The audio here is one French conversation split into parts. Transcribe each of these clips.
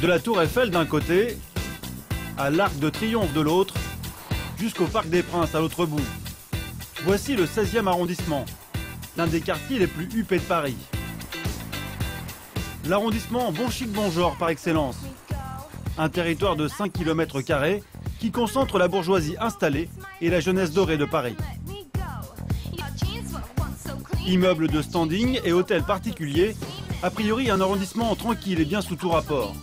De la Tour Eiffel d'un côté, à l'Arc de Triomphe de l'autre, jusqu'au Parc des Princes à l'autre bout. Voici le 16e arrondissement, l'un des quartiers les plus huppés de Paris. L'arrondissement bon chic bon genre par excellence. Un territoire de 5 km² qui concentre la bourgeoisie installée et la jeunesse dorée de Paris. Immeubles de standing et hôtels particuliers, a priori un arrondissement tranquille et bien sous tout rapport.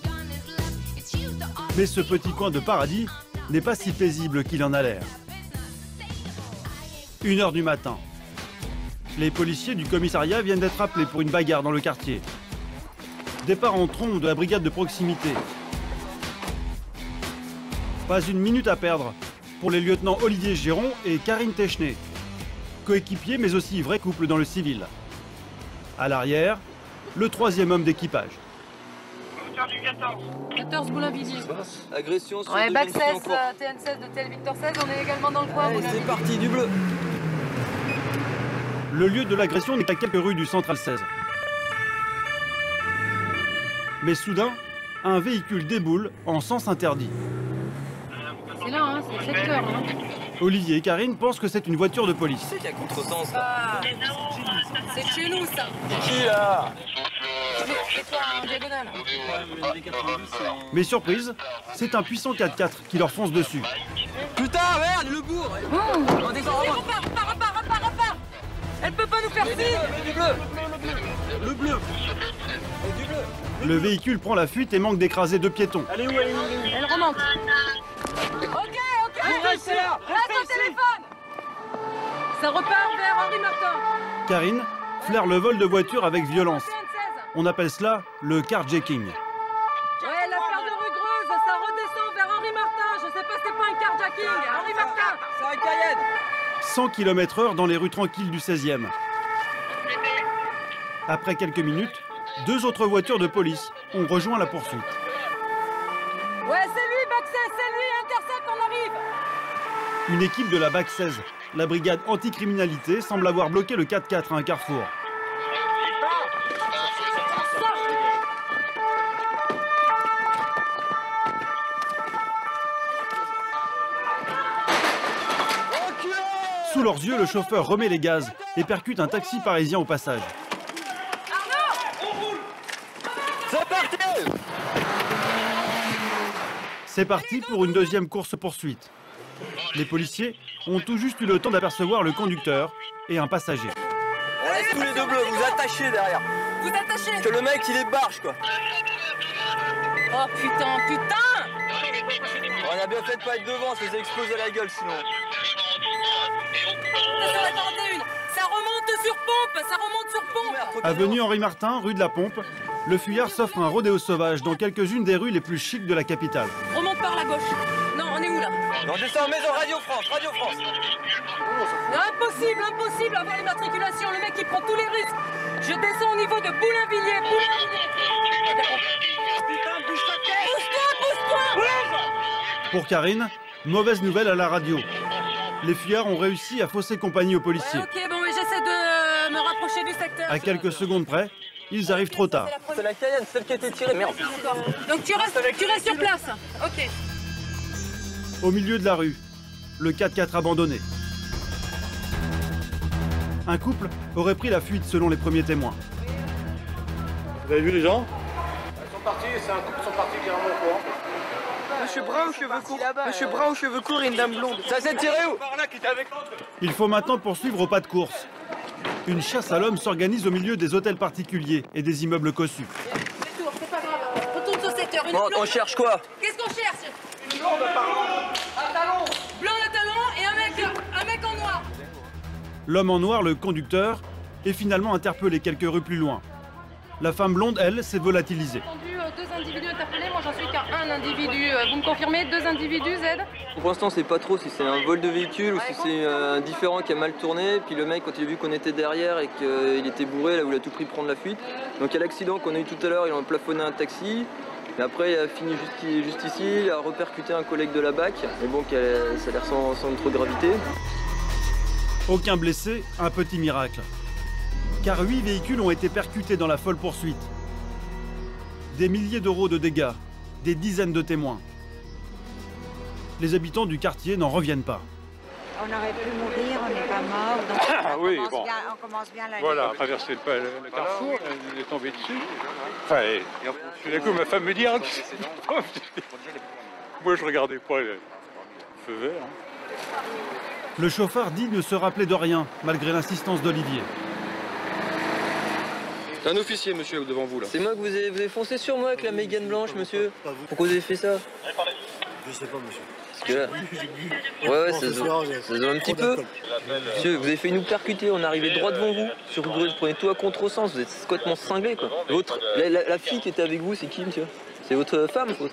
Mais ce petit coin de paradis n'est pas si paisible qu'il en a l'air. 1h du matin. Les policiers du commissariat viennent d'être appelés pour une bagarre dans le quartier. Départ en trombe de la brigade de proximité. Pas une minute à perdre pour les lieutenants Olivier Géron et Karine Technay. Coéquipiers mais aussi vrai couple dans le civil. À l'arrière, le 3e homme d'équipage. 14 Boulainvilliers. Agression sur Ouais, bac 16, TN16 de TL Victor 16, on est également dans le coin. Allez, c'est parti, du bleu. Le lieu de l'agression n'est qu'à quelques rues du Central 16. Mais soudain, un véhicule déboule en sens interdit. C'est là, hein, c'est le secteur. Hein. Olivier et Karine pensent que c'est une voiture de police. C'est qu'il y a contresens. C'est chez nous, ça. Qui là? C'est toi, en diagonale. Mais surprise, c'est un puissant 4x4 qui leur fonce dessus. Putain, merde, le bourg. On descend, Repars. Elle peut pas nous faire signe. du bleu. Le bleu. Et du bleu. Le véhicule prend la fuite et manque d'écraser 2 piétons. Elle est où? Elle remonte. Ok. Restez là. Reste au téléphone. Ça repart vers Henri Martin. Karine flaire le vol de voiture avec violence. TN16. On appelle cela le carjacking. Ouais, l'affaire de rue Greuze, ça redescend vers Henri Martin. Je sais pas si c'est pas un carjacking. Henri Martin. C'est un Cayenne. 100 km/h dans les rues tranquilles du 16e. Après quelques minutes, 2 autres voitures de police ont rejoint la poursuite. Ouais, c'est lui, bac 16, c'est lui. Intercept, on arrive. Une équipe de la BAC 16, la brigade anticriminalité, semble avoir bloqué le 4x4 à un carrefour. Sous leurs yeux, le chauffeur remet les gaz et percute un taxi parisien au passage. C'est parti. C'est parti pour une deuxième course-poursuite. Les policiers ont tout juste eu le temps d'apercevoir le conducteur et un passager. On laisse tous les deux bleus, vous attachez derrière. Vous attachez. Que le mec il est barge quoi. Oh putain. On a bien fait de pas être devant, ça s'est explosé la gueule sinon. Sur la 41. Ça remonte sur pompe. Avenue Henri Martin, rue de la Pompe, le fuyard s'offre un rodéo sauvage dans quelques-unes des rues les plus chics de la capitale. Remonte par la gauche. Non, on est où là? On descend en maison, Radio France. Impossible d'avoir l'immatriculation. Le mec il prend tous les risques. Je descends au niveau de Boulainvilliers. Putain, bouge ta tête. Pousse-toi. Pour Karine, mauvaise nouvelle à la radio. Les fuyards ont réussi à fausser compagnie aux policiers. Ouais, ok, bon, mais j'essaie de me rapprocher du secteur. À quelques secondes près, ils arrivent trop tard. C'est la Cayenne, celle qui a été tirée, merde. Donc tu restes sur place. Ok. Au milieu de la rue, le 4x4 abandonné. Un couple aurait pris la fuite selon les premiers témoins. Vous avez vu les gens? Ils sont partis, c'est un couple, ils sont partis clairement au courant. Monsieur Brun aux cheveux courts. Monsieur Brun aux cheveux courts et une dame blonde. Ça s'est tiré où? Par là qui était avec l'autre. Il faut maintenant poursuivre au pas de course. Une chasse à l'homme s'organise au milieu des hôtels particuliers et des immeubles cossus. Détour, c'est pas grave. Retourne au secteur. Une Bon, blonde. on cherche quoi? Qu'est-ce qu'on cherche? Une blonde apparemment. Un talon. Blanc le talon et un mec en noir. L'homme en noir, le conducteur, est finalement interpellé quelques rues plus loin. La femme blonde, elle, s'est volatilisée. J'ai entendu 2 individus interpellés. Moi, j'en suis qu'à un individu. Vous me confirmez 2 individus, Z? Pour l'instant, c'est pas trop si c'est un vol de véhicule ou si c'est un différend qui a mal tourné. Puis le mec, quand il a vu qu'on était derrière et qu'il était bourré, là où il a tout pris prendre la fuite. Donc il y a l'accident qu'on a eu tout à l'heure, il a plafonné un taxi. Et après, il a fini juste ici, il a repercuté un collègue de la BAC. Mais bon, ça a l'air sans trop de gravité. Aucun blessé, un petit miracle. Car 8 véhicules ont été percutés dans la folle poursuite. Des milliers d'euros de dégâts des dizaines de témoins. Les habitants du quartier n'en reviennent pas. On aurait pu mourir, on n'est pas mort, donc oui, on, commence bon. bien, on commence bien la Voilà, nuit. à traverser le carrefour, il est tombé dessus. Enfin, et tout d'un coup, ma femme me dit, ah, moi je regardais pas le feu vert. Le chauffard dit ne se rappeler de rien, malgré l'insistance d'Olivier. C'est un officier, monsieur, devant vous, là. C'est moi que vous avez foncé sur moi avec la Mégane blanche, monsieur. Pourquoi vous avez fait ça? Je sais pas, monsieur. Parce que là... Ouais, ça se voit un petit peu. Monsieur, vous avez fait nous percuter, on est arrivé droit devant vous. Sur vous prenez tout à contresens, vous êtes complètement cinglé, quoi. La fille qui était avec vous, c'est qui, monsieur? C'est votre femme, quoi.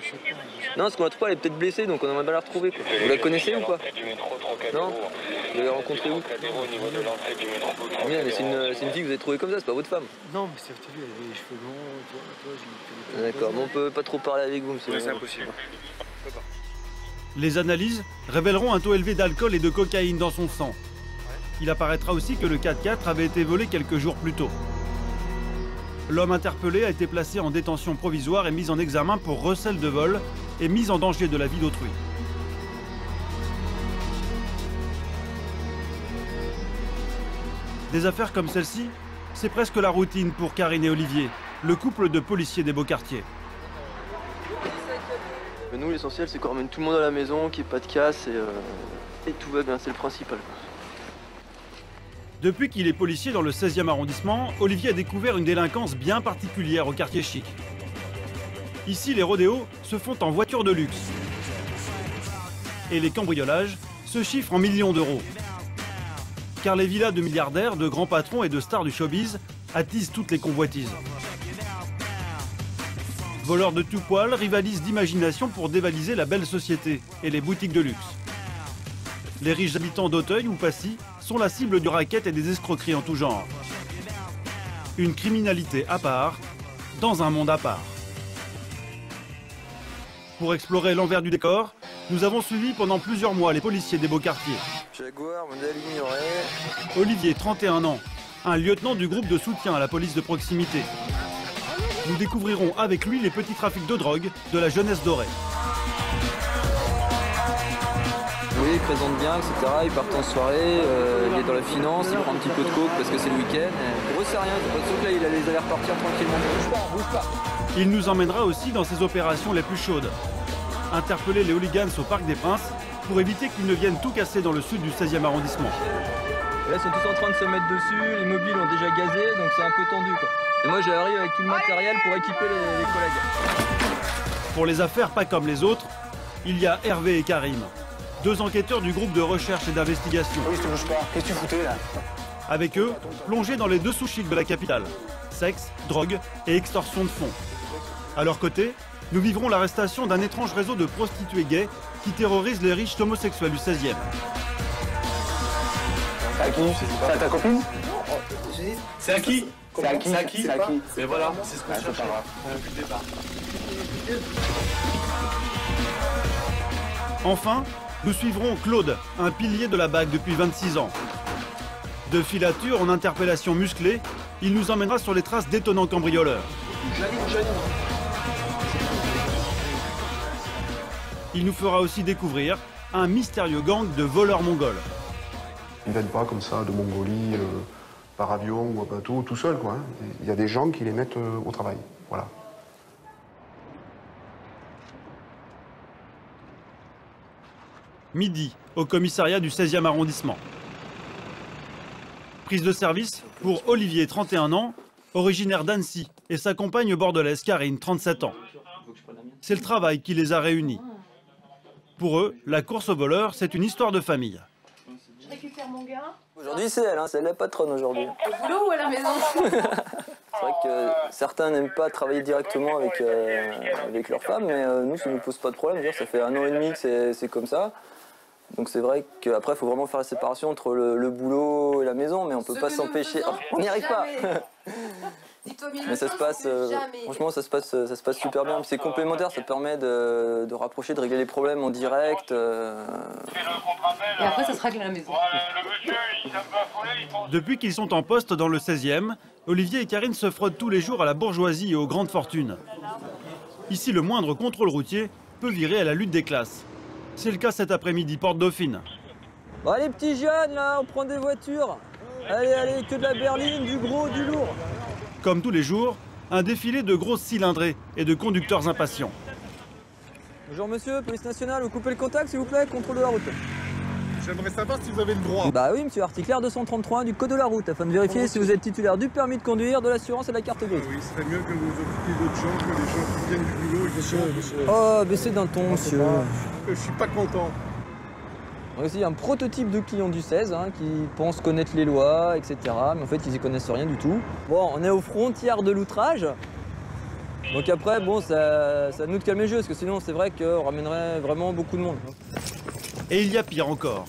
Non, parce qu'on la trouve pas, elle est peut-être blessée, donc on aimerait bien la retrouver, quoi. Vous la connaissez ou pas? Non? Vous l'avez rencontrée où? Bien, mais c'est une fille que vous avez trouvée comme ça, c'est pas votre femme. Non, mais c'est lui, elle avait les cheveux longs, D'accord, mais on peut pas trop parler avec vous, monsieur. Ouais, c'est impossible. Les analyses révéleront un taux élevé d'alcool et de cocaïne dans son sang. Il apparaîtra aussi que le 4x4 avait été volé quelques jours plus tôt. L'homme interpellé a été placé en détention provisoire et mis en examen pour recel de vol et mise en danger de la vie d'autrui. Des affaires comme celle-ci, c'est presque la routine pour Karine et Olivier, le couple de policiers des Beaux-Quartiers. Mais nous, l'essentiel, c'est qu'on ramène tout le monde à la maison, qu'il n'y ait pas de casse et tout va bien, c'est le principal. Depuis qu'il est policier dans le 16e arrondissement, Olivier a découvert une délinquance bien particulière au quartier chic. Ici, les rodéos se font en voiture de luxe. Et les cambriolages se chiffrent en millions d'euros. Car les villas de milliardaires, de grands patrons et de stars du showbiz attisent toutes les convoitises. Voleurs de tout poil rivalisent d'imagination pour dévaliser la belle société et les boutiques de luxe. Les riches habitants d'Auteuil ou Passy sont la cible du racket et des escroqueries en tout genre. Une criminalité à part, dans un monde à part. Pour explorer l'envers du décor, nous avons suivi pendant plusieurs mois les policiers des Beaux-Quartiers. Jaguar, modèle ignoré. Olivier, 31 ans, un lieutenant du groupe de soutien à la police de proximité. Nous découvrirons avec lui les petits trafics de drogue de la jeunesse dorée. Oui, il présente bien, etc. Il part en soirée, il est dans la finance, il prend un petit peu de coke parce que c'est le week-end. Pour eux, c'est rien, c'est pas sûr que là, il allait repartir tranquillement. Bouge pas, bouge pas. Il nous emmènera aussi dans ses opérations les plus chaudes. Interpeller les hooligans au Parc des Princes pour éviter qu'ils ne viennent tout casser dans le sud du 16e arrondissement. Là, ils sont tous en train de se mettre dessus, les mobiles ont déjà gazé, donc c'est un peu tendu, quoi. Et moi, j'arrive avec tout le matériel pour équiper les collègues. Pour les affaires pas comme les autres, il y a Hervé et Karim, deux enquêteurs du groupe de recherche et d'investigation. Oui, je te bouge pas. Qu'est-ce que tu foutais là? Avec eux, plongés dans les dessous chics de la capitale. Sexe, drogue et extorsion de fonds. À leur côté, nous vivrons l'arrestation d'un étrange réseau de prostituées gays qui terrorise les riches homosexuels du 16e. C'est à qui? C'est à ta copine? C'est à qui? C'est à qui? C'est à qui? Mais voilà, c'est ce qu'on cherche depuis le départ. Enfin, nous suivrons Claude, un pilier de la BAC depuis 26 ans. De filature en interpellation musclée, il nous emmènera sur les traces d'étonnants cambrioleurs. Il nous fera aussi découvrir un mystérieux gang de voleurs mongols. Ils ne viennent pas comme ça de Mongolie, par avion ou à bateau, tout seul, quoi. Il y a des gens qui les mettent au travail. Voilà. Midi, au commissariat du 16e arrondissement. Prise de service pour Olivier, 31 ans, originaire d'Annecy, et sa compagne bordelaise, Karine, 37 ans. C'est le travail qui les a réunis. Pour eux, la course aux voleurs, c'est une histoire de famille. Je récupère mon gars. Aujourd'hui, c'est elle, hein, c'est elle la patronne aujourd'hui. Au boulot ou à la maison? C'est vrai que certains n'aiment pas travailler directement avec leur femme, mais nous, ça ne nous pose pas de problème. Ça fait 1 an et demi que c'est comme ça. Donc c'est vrai qu'après, il faut vraiment faire la séparation entre le boulot et la maison, mais on ne peut pas s'empêcher. Oh, on n'y arrive pas. Mais ça se passe, franchement, ça se passe super bien. C'est complémentaire, ça permet de rapprocher, de régler les problèmes en direct. Et après, ça se règle à la maison. Depuis qu'ils sont en poste dans le 16e, Olivier et Karine se frottent tous les jours à la bourgeoisie et aux grandes fortunes. Ici, le moindre contrôle routier peut virer à la lutte des classes. C'est le cas cet après-midi, porte Dauphine. Bon, allez, petits jeunes, là, on prend des voitures. Allez, allez, que de la berline, du gros, du lourd. Comme tous les jours, un défilé de grosses cylindrées et de conducteurs impatients. Bonjour monsieur, police nationale, vous coupez le contact s'il vous plaît, contrôle de la route. J'aimerais savoir si vous avez le droit. Bah oui monsieur, article R233 du code de la route, afin de vérifier si vous êtes titulaire du permis de conduire, de l'assurance et de la carte grise. Oui, ce serait mieux que vous occupiez d'autres gens, que les gens qui viennent du boulot et qui sont... Oh, baissez d'un ton monsieur. Je suis pas content. On a aussi un prototype de client du 16 qui pense connaître les lois, etc. Mais en fait, ils y connaissent rien du tout. Bon, on est aux frontières de l'outrage. Donc après, bon, ça nous de calmer le jeu, parce que sinon, c'est vrai qu'on ramènerait vraiment beaucoup de monde. Et il y a pire encore.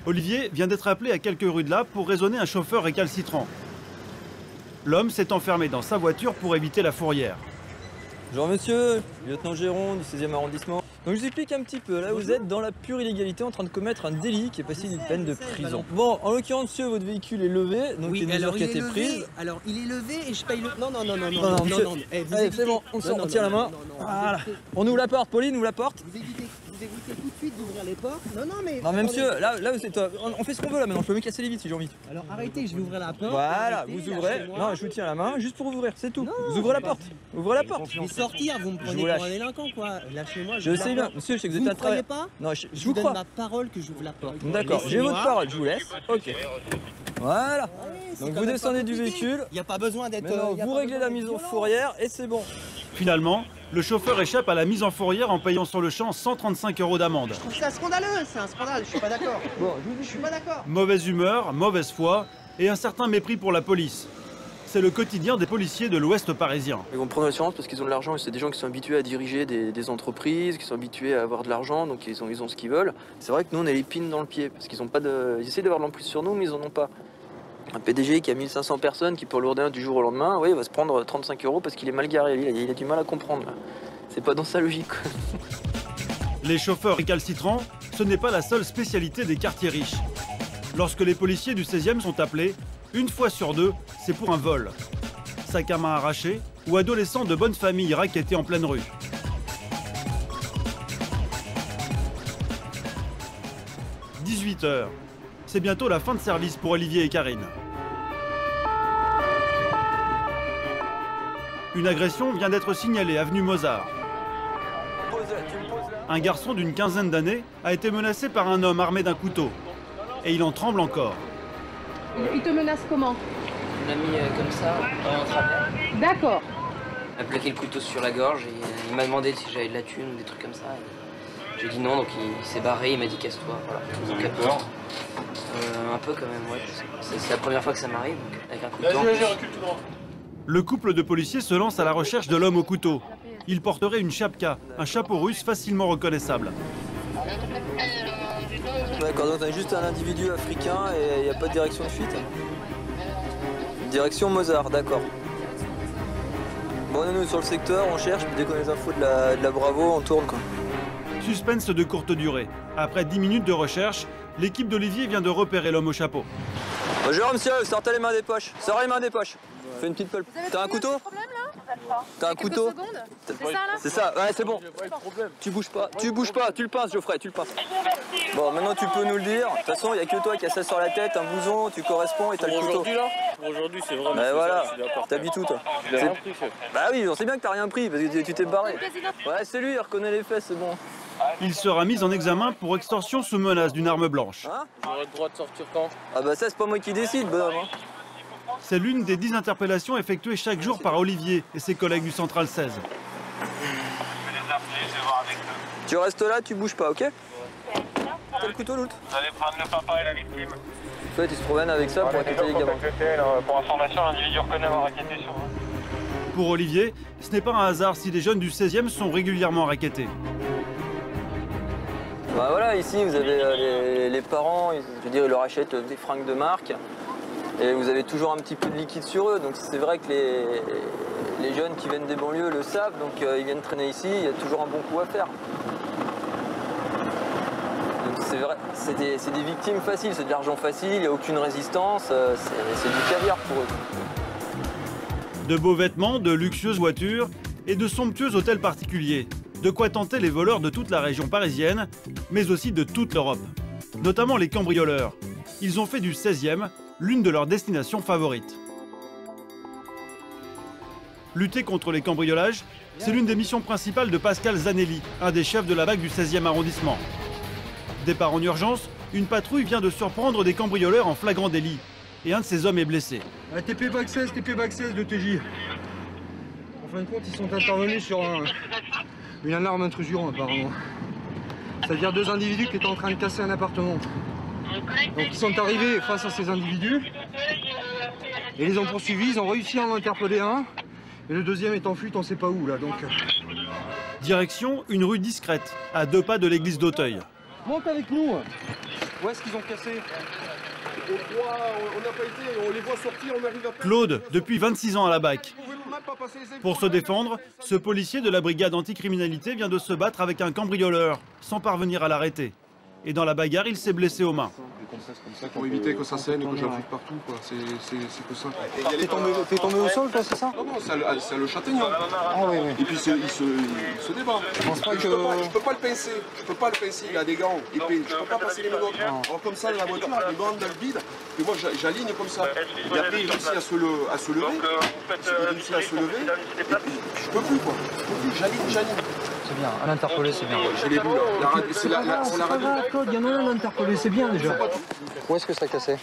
Olivier vient d'être appelé à quelques rues de là pour raisonner un chauffeur récalcitrant. L'homme s'est enfermé dans sa voiture pour éviter la fourrière. Bonjour monsieur, lieutenant Géron du 16e arrondissement. Donc je vous explique un petit peu, là vous êtes dans la pure illégalité en train de commettre un délit qui est passible d'une peine de prison. Bon, en l'occurrence monsieur, votre véhicule est levé, donc oui, une mesure qui a été prise. Alors il est levé et je paye le... Non, monsieur. non. Allez, c'est bon, on sort, on tient la main. Voilà. On ouvre la porte, Pauline, ouvre la porte. Vous évitez tout de suite d'ouvrir les portes. Non mais monsieur, là c'est on fait ce qu'on veut là maintenant, je peux me casser les vitres si j'ai envie. Alors arrêtez, je vais ouvrir la porte. Voilà, vous ouvrez. Non, je vous tiens la main juste pour ouvrir, c'est tout. Non, vous ouvrez la porte. Ouvrez la porte. Je vais sortir, vous me prenez pour un délinquant quoi. Lâchez-moi. Je sais bien, monsieur, je sais que vous êtes un travail. Vous ne croyez pas? Non, je vous vous crois. donne ma parole que j'ouvre la porte. D'accord, j'ai votre parole, je vous laisse. Ok. Voilà. Donc vous descendez du véhicule. Il n'y a pas besoin d'être... Vous réglez la mise en fourrière et c'est bon. Finalement, le chauffeur échappe à la mise en fourrière en payant sur le champ 135 € d'amende. Je trouve ça scandaleux, c'est un scandale, je suis pas d'accord. Bon, je suis pas d'accord. Mauvaise humeur, mauvaise foi et un certain mépris pour la police. C'est le quotidien des policiers de l'Ouest parisien. Ils vont prendre l'assurance parce qu'ils ont de l'argent et c'est des gens qui sont habitués à diriger des entreprises, qui sont habitués à avoir de l'argent, donc ils ont ce qu'ils veulent. C'est vrai que nous on a l'épine dans le pied parce qu'ils ont pas de... Ils essaient d'avoir de l'emprise sur nous mais ils en ont pas. Un PDG qui a 1500 personnes qui peut lourder du jour au lendemain, oui, il va se prendre 35 € parce qu'il est mal garé, il a du mal à comprendre. C'est pas dans sa logique. Les chauffeurs récalcitrants, ce n'est pas la seule spécialité des quartiers riches. Lorsque les policiers du 16e sont appelés, une fois sur deux, c'est pour un vol. Sac à main arraché ou adolescents de bonne famille rackettés en pleine rue. « 18 h. C'est bientôt la fin de service pour Olivier et Karine. Une agression vient d'être signalée avenue Mozart. Un garçon d'une quinzaine d'années a été menacé par un homme armé d'un couteau. Et il en tremble encore. Il te menace comment? Il m'a mis comme ça, en travers. D'accord. Il m'a plaqué le couteau sur la gorge et il m'a demandé si j'avais de la thune ou des trucs comme ça. J'ai dit non, donc il s'est barré, il m'a dit casse-toi. Voilà. Vous avez peur? Un peu quand même, ouais. C'est la première fois que ça m'arrive, donc avec un couteau. Vas-y, recule tout droit. Le couple de policiers se lance à la recherche de l'homme au couteau. Il porterait une chapka, un chapeau russe facilement reconnaissable. D'accord, donc on a juste un individu africain et il n'y a pas de direction de fuite. Direction Mozart, d'accord. Bon, on est nous sur le secteur, on cherche, puis dès qu'on a les infos de la Bravo, on tourne quoi. Suspense de courte durée. Après 10 minutes de recherche, l'équipe d'Olivier vient de repérer l'homme au chapeau. Bonjour monsieur, sortez les mains des poches. Sortez les mains des poches. Fais une petite pulpe. T'as un couteau? T'as un couteau? C'est ça là? C'est ça, ouais c'est bon. Tu bouges pas, tu le pinces Geoffrey, tu le pinces. Bon maintenant tu peux nous le dire, de toute façon il n'y a que toi qui as ça sur la tête, un blouson, tu corresponds et t'as le couteau. Aujourd'hui là? Aujourd'hui c'est vraiment bah, voilà, ça, je suis d'accord. t'habites où toi? J'ai rien pris chef. Bah oui, on sait bien que t'as rien pris parce que tu t'es barré. Ouais c'est lui, il reconnaît les fesses, c'est bon. Il sera mis en examen pour extorsion sous menace d'une arme blanche. Hein? J'aurais le droit de sortir quand? Ah bah ça c'est pas moi qui décide, bonhomme. Hein. C'est l'une des 10 interpellations effectuées chaque jour par Olivier et ses collègues du Central 16. Tu restes là, tu bouges pas, ok? T'as le couteau, l'autre? Vous allez prendre le papa et la victime. En fait, ils se promènent avec ça pour raqueter les gamins. Pour information, l'individu reconnaît avoir raquetté sur vous. Pour Olivier, ce n'est pas un hasard si les jeunes du 16e sont régulièrement raquettés. Bah voilà, ici vous avez les parents, je veux dire, ils leur achètent des fringues de marque. Et vous avez toujours un petit peu de liquide sur eux, donc c'est vrai que les jeunes qui viennent des banlieues le savent, donc ils viennent traîner ici, il y a toujours un bon coup à faire. Donc c'est vrai, c'est des victimes faciles, c'est de l'argent facile, il n'y a aucune résistance, c'est du caviar pour eux. De beaux vêtements, de luxueuses voitures et de somptueux hôtels particuliers. De quoi tenter les voleurs de toute la région parisienne, mais aussi de toute l'Europe. Notamment les cambrioleurs. Ils ont fait du 16e l'une de leurs destinations favorites. Lutter contre les cambriolages, c'est l'une des missions principales de Pascal Zanelli, un des chefs de la BAC du 16e arrondissement. Départ en urgence, une patrouille vient de surprendre des cambrioleurs en flagrant délit. Et un de ces hommes est blessé. TP bac 16 de TJ. En fin de compte, ils sont intervenus sur une alarme intrusion apparemment. C'est-à-dire 2 individus qui étaient en train de casser un appartement. Donc ils sont arrivés face à ces individus et ils les ont poursuivis, ils ont réussi à en interpeller un. Et le deuxième est en fuite, on ne sait pas où là donc. Direction une rue discrète, à 2 pas de l'église d'Auteuil. Monte avec nous. Où est-ce qu'ils ont cassé? On n'a pas été, on les voit sortir, on arrive à peine. Claude, depuis 26 ans à la BAC. Pour se défendre, ce policier de la brigade anticriminalité vient de se battre avec un cambrioleur, sans parvenir à l'arrêter. Et dans la bagarre, il s'est blessé aux mains. Pour éviter que ça saigne, que j'en partout, quoi. C'est que ça. T'es tombé au sol, toi, c'est ça? Non, c'est le châtaignon. Ah oui, oui. Et puis il se débat. Je peux pas le pincer. Je peux pas le pincer, il a des gants épais. Je peux pas passer les menottes. Alors comme ça, dans la voiture, les bandes dans le vide. Et moi, j'aligne comme ça. Et après, il réussit à se lever. Il réussit à se lever. Et puis, je peux plus, quoi. Je peux plus, j'aligne. C'est bien, à l'interpeller, c'est bien. Je l'ai vu là. C'est la radio. Claude, il y en a un à l'interpeller, c'est bien déjà. Où est-ce que ça a cassé?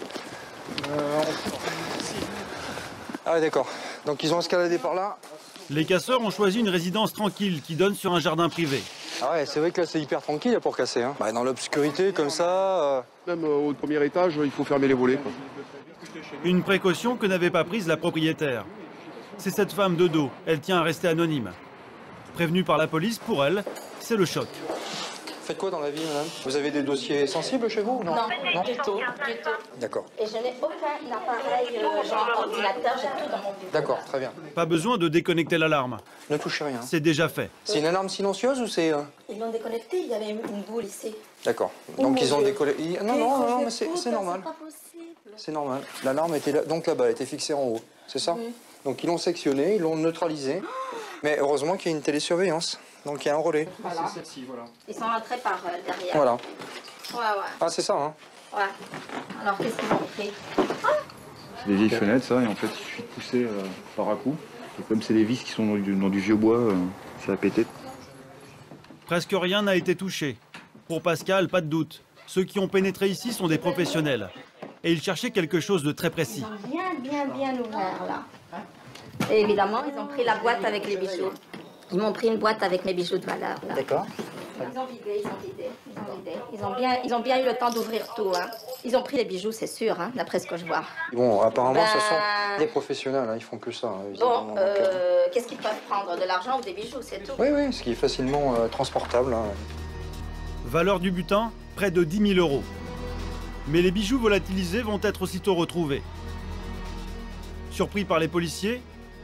Ah d'accord. Donc ils ont escaladé par là. Les casseurs ont choisi une résidence tranquille qui donne sur un jardin privé. Ah ouais, c'est vrai que là c'est hyper tranquille pour casser. Hein. Dans l'obscurité comme ça. Même au premier étage, il faut fermer les volets, quoi. Une précaution que n'avait pas prise la propriétaire. C'est cette femme de dos, elle tient à rester anonyme. Prévenue par la police, pour elle, c'est le choc. Faites quoi dans la vie, madame? Vous avez des dossiers sensibles chez vous? Non, du tout. D'accord. Et je n'ai aucun appareil, genre ordinateur, j'ai tout dans mon bureau. D'accord, très bien. Pas besoin de déconnecter l'alarme. Ne touchez rien. C'est déjà fait. C'est une alarme silencieuse ou c'est... Ils l'ont déconnecté, il y avait une boule ici. D'accord. Donc ils ont déconnecté... Non, mais c'est normal. C'est pas possible. C'est normal. L'alarme était là, donc là-bas, elle était fixée en haut. C'est ça? Donc ils l'ont sectionné, ils l'ont neutralisé. Mais heureusement qu'il y a une télésurveillance. Donc il y a un relais. Voilà. C'est celle-ci, voilà. Ils sont rentrés par derrière. Voilà. Ouais. Ah, c'est ça, hein? Ouais. Alors qu'est-ce qu'ils ont pris? C'est des vieilles fenêtres, ça, et en fait, il suffit de pousser par à coup. Et comme c'est des vis qui sont dans du vieux bois, ça a pété. Presque rien n'a été touché. Pour Pascal, pas de doute. Ceux qui ont pénétré ici sont des professionnels. Et ils cherchaient quelque chose de très précis. Ils ont bien ouvert là. Et évidemment, ils ont pris la boîte avec les bijoux. Ils m'ont pris une boîte avec mes bijoux de valeur. D'accord. Ils ont vidé. Ils ont bien eu le temps d'ouvrir tout. Hein. Ils ont pris les bijoux, c'est sûr, hein, d'après ce que je vois. Bon, apparemment, ce sont des professionnels, hein, ils font que ça. Hein, bon, qu'est-ce qu'ils peuvent prendre? De l'argent ou des bijoux, c'est tout? Oui, ce qui est facilement transportable. Hein. Valeur du butin, près de 10 000 €. Mais les bijoux volatilisés vont être aussitôt retrouvés. Surpris par les policiers,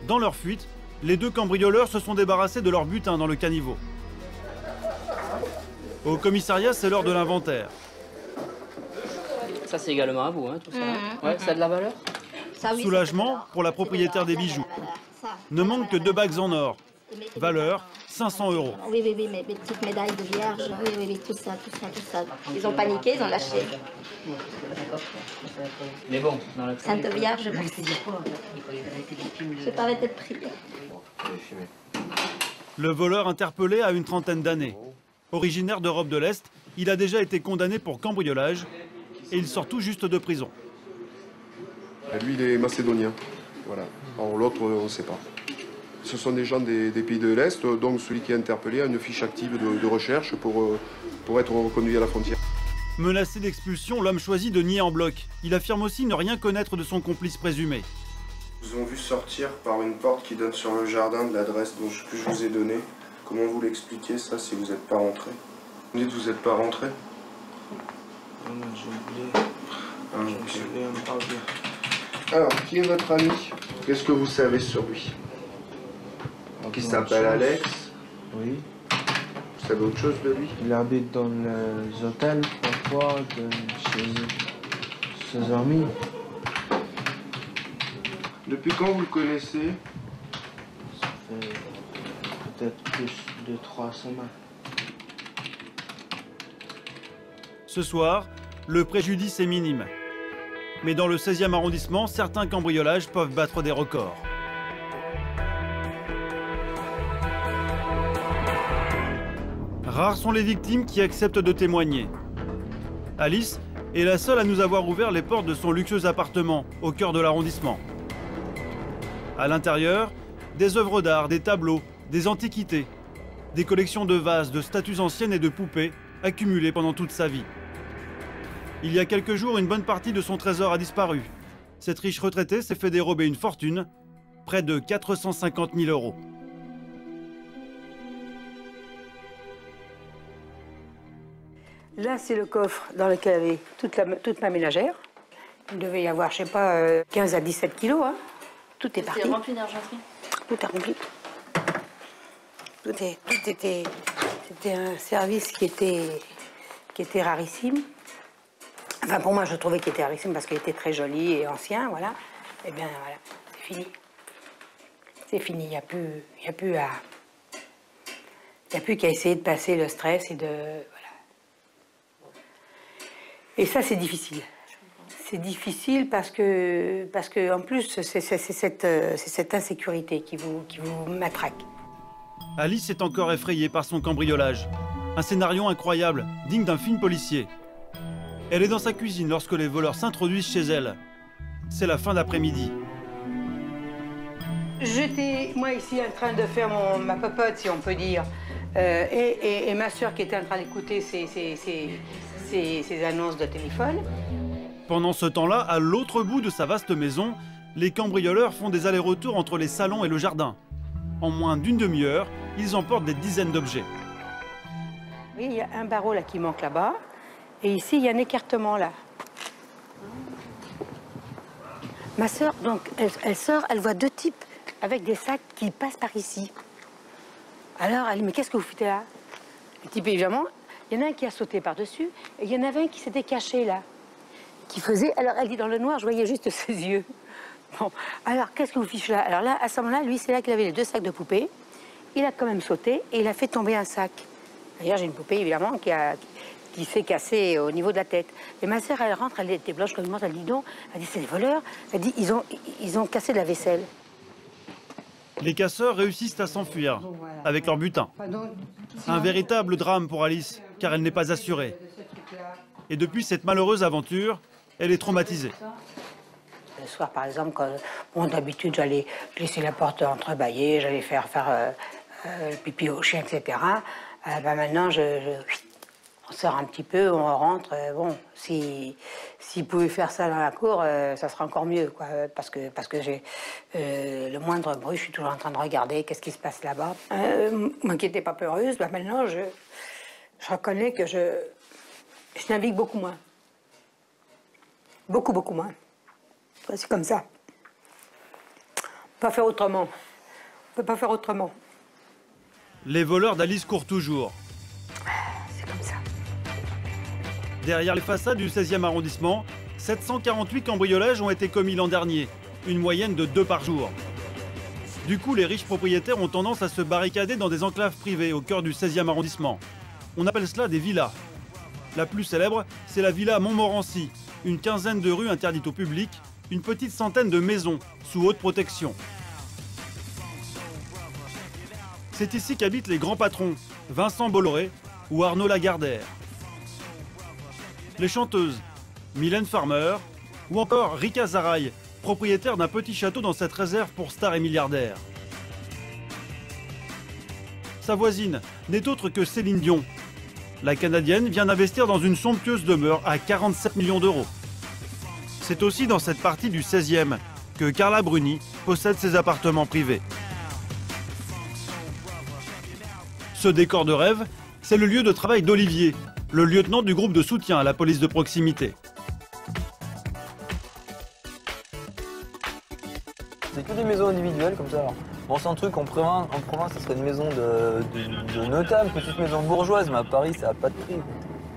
dans leur fuite, les 2 cambrioleurs se sont débarrassés de leur butin dans le caniveau. Au commissariat, c'est l'heure de l'inventaire. Ça, c'est également à vous, hein, tout ça. Ouais, ça a de la valeur? Ça, oui, Soulagement pour la propriétaire des bijoux. Ne manque que 2 bagues en or. Valeur 500 €. Oui, mes petites médailles de vierge. Oui, tout ça. Ils ont paniqué, ils ont lâché. Mais bon, dans la Sainte Vierge, merci. Je vais pas arrêter de prier. Le voleur interpellé a une trentaine d'années. Originaire d'Europe de l'Est, il a déjà été condamné pour cambriolage et il sort tout juste de prison. Lui, il est macédonien. Voilà. Alors l'autre, on ne sait pas. Ce sont des gens des pays de l'Est, donc celui qui est interpellé a une fiche active de recherche pour être reconduit à la frontière. Menacé d'expulsion, l'homme choisit de nier en bloc. Il affirme aussi ne rien connaître de son complice présumé. Ils vous ont vu sortir par une porte qui donne sur le jardin de l'adresse que je vous ai donnée. Comment vous l'expliquez ça si vous n'êtes pas rentré? Vous dites que vous n'êtes pas rentré? Non, j'ai oublié. Alors, qui est votre ami? Qu'est-ce que vous savez sur lui? Qui s'appelle Alex? Oui. Vous savez autre chose de lui? Il habite dans les hôtels, parfois, chez ses amis. Depuis quand vous le connaissez? Ça fait peut-être plus de 3 semaines. Ce soir, le préjudice est minime. Mais dans le 16e arrondissement, certains cambriolages peuvent battre des records. Rares sont les victimes qui acceptent de témoigner. Alice est la seule à nous avoir ouvert les portes de son luxueux appartement au cœur de l'arrondissement. À l'intérieur, des œuvres d'art, des tableaux, des antiquités, des collections de vases, de statues anciennes et de poupées accumulées pendant toute sa vie. Il y a quelques jours, une bonne partie de son trésor a disparu. Cette riche retraitée s'est fait dérober une fortune, près de 450 000 €. Là, c'est le coffre dans lequel il y avait toute ma ménagère. Il devait y avoir, je sais pas, 15 à 17 kilos. Hein. Tout est parti. C'est rempli d'argenterie. Tout est rempli. C'était un service qui était rarissime. Enfin, pour moi, je trouvais qu'il était rarissime parce qu'il était très joli et ancien, voilà. Eh bien, voilà, c'est fini. C'est fini, il n'y a plus qu'à essayer de passer le stress et de... Voilà. Et ça, c'est difficile. C'est difficile parce que en plus, c'est cette insécurité qui vous matraque. Alice est encore effrayée par son cambriolage. Un scénario incroyable, digne d'un film policier. Elle est dans sa cuisine lorsque les voleurs s'introduisent chez elle. C'est la fin d'après-midi. J'étais, moi, ici, en train de faire ma popote, si on peut dire, et ma soeur qui était en train d'écouter ses annonces de téléphone. Pendant ce temps-là, à l'autre bout de sa vaste maison, les cambrioleurs font des allers-retours entre les salons et le jardin. En moins d'une demi-heure, ils emportent des dizaines d'objets. Oui, il y a un barreau là qui manque là-bas, et ici, il y a un écartement là. Ma sœur, donc, elle sort, elle voit deux types avec des sacs qui passent par ici. Alors, elle dit, mais qu'est-ce que vous foutez là? Le type, évidemment, il y en a un qui a sauté par-dessus, et il y en avait un qui s'était caché là. Qui faisait, alors elle dit, dans le noir, je voyais juste ses yeux. Bon, alors, qu'est-ce que vous fichez là? Alors là, à ce moment-là, lui, c'est là qu'il avait les deux sacs de poupées. Il a quand même sauté, et il a fait tomber un sac. D'ailleurs, j'ai une poupée, évidemment, qui s'est cassée au niveau de la tête. Et ma sœur, elle rentre, elle était blanche comme une menthe, elle dit non, elle dit, c'est des voleurs. Elle dit, ils ont cassé de la vaisselle. Les casseurs réussissent à s'enfuir avec leur butin. Un véritable drame pour Alice, car elle n'est pas assurée. Et depuis cette malheureuse aventure, elle est traumatisée. Le soir, par exemple, quand bon, d'habitude, j'allais laisser la porte entrebâillée, j'allais faire pipi au chien, etc. Ben maintenant, on sort un petit peu, on rentre. Bon, s'ils pouvaient faire ça dans la cour, ça serait encore mieux, quoi. Parce que j'ai le moindre bruit, je suis toujours en train de regarder qu'est-ce qui se passe là-bas. Moi qui n'étais pas peureuse, ben maintenant, je reconnais que je navigue beaucoup moins. Beaucoup, beaucoup moins. C'est comme ça. On peut pas faire autrement. On peut pas faire autrement. Les voleurs d'Alice courent toujours. C'est comme ça. Derrière les façades du 16e arrondissement, 748 cambriolages ont été commis l'an dernier, une moyenne de 2 par jour. Du coup, les riches propriétaires ont tendance à se barricader dans des enclaves privées au cœur du 16e arrondissement. On appelle cela des villas. La plus célèbre, c'est la villa Montmorency, une quinzaine de rues interdites au public, une petite centaine de maisons sous haute protection. C'est ici qu'habitent les grands patrons, Vincent Bolloré ou Arnaud Lagardère. Les chanteuses, Mylène Farmer ou encore Rika Zaraï, propriétaire d'un petit château dans cette réserve pour stars et milliardaires. Sa voisine n'est autre que Céline Dion. La Canadienne vient d'investir dans une somptueuse demeure à 47 millions d'euros. C'est aussi dans cette partie du 16e que Carla Bruni possède ses appartements privés. Ce décor de rêve, c'est le lieu de travail d'Olivier, le lieutenant du groupe de soutien à la police de proximité. C'est que des maisons individuelles comme ça. Alors, bon, c'est un truc en province, ça serait une maison de notable, petite maison bourgeoise, mais à Paris, ça n'a pas de prix.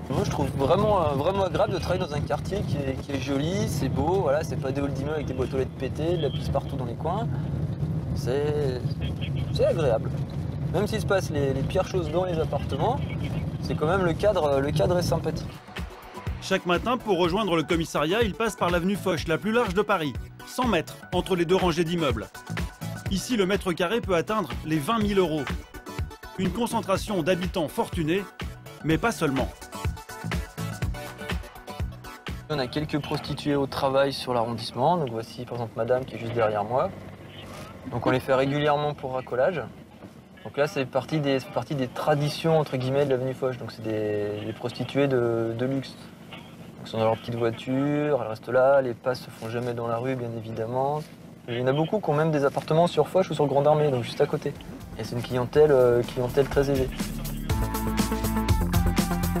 Moi, je trouve vraiment agréable de travailler dans un quartier qui est joli, c'est beau, voilà, c'est pas des halls d'immeubles avec des boîtes aux lettres pétées, de la pisse partout dans les coins. C'est agréable. Même s'il se passe les pires choses dans les appartements, c'est quand même le cadre est sympathique. Chaque matin, pour rejoindre le commissariat, il passe par l'avenue Foch, la plus large de Paris, 100 mètres entre les deux rangées d'immeubles. Ici, le mètre carré peut atteindre les 20 000 €. Une concentration d'habitants fortunés, mais pas seulement. On a quelques prostituées au travail sur l'arrondissement. Donc voici par exemple madame qui est juste derrière moi. Donc on les fait régulièrement pour racolage. Donc là c'est partie des traditions entre guillemets de l'avenue Foch. Donc c'est des prostituées de luxe. Donc, elles sont dans leur petite voiture, elles restent là, les passes se font jamais dans la rue bien évidemment. Et il y en a beaucoup qui ont même des appartements sur Foch ou sur Grande Armée, donc juste à côté. Et c'est une clientèle très aisée.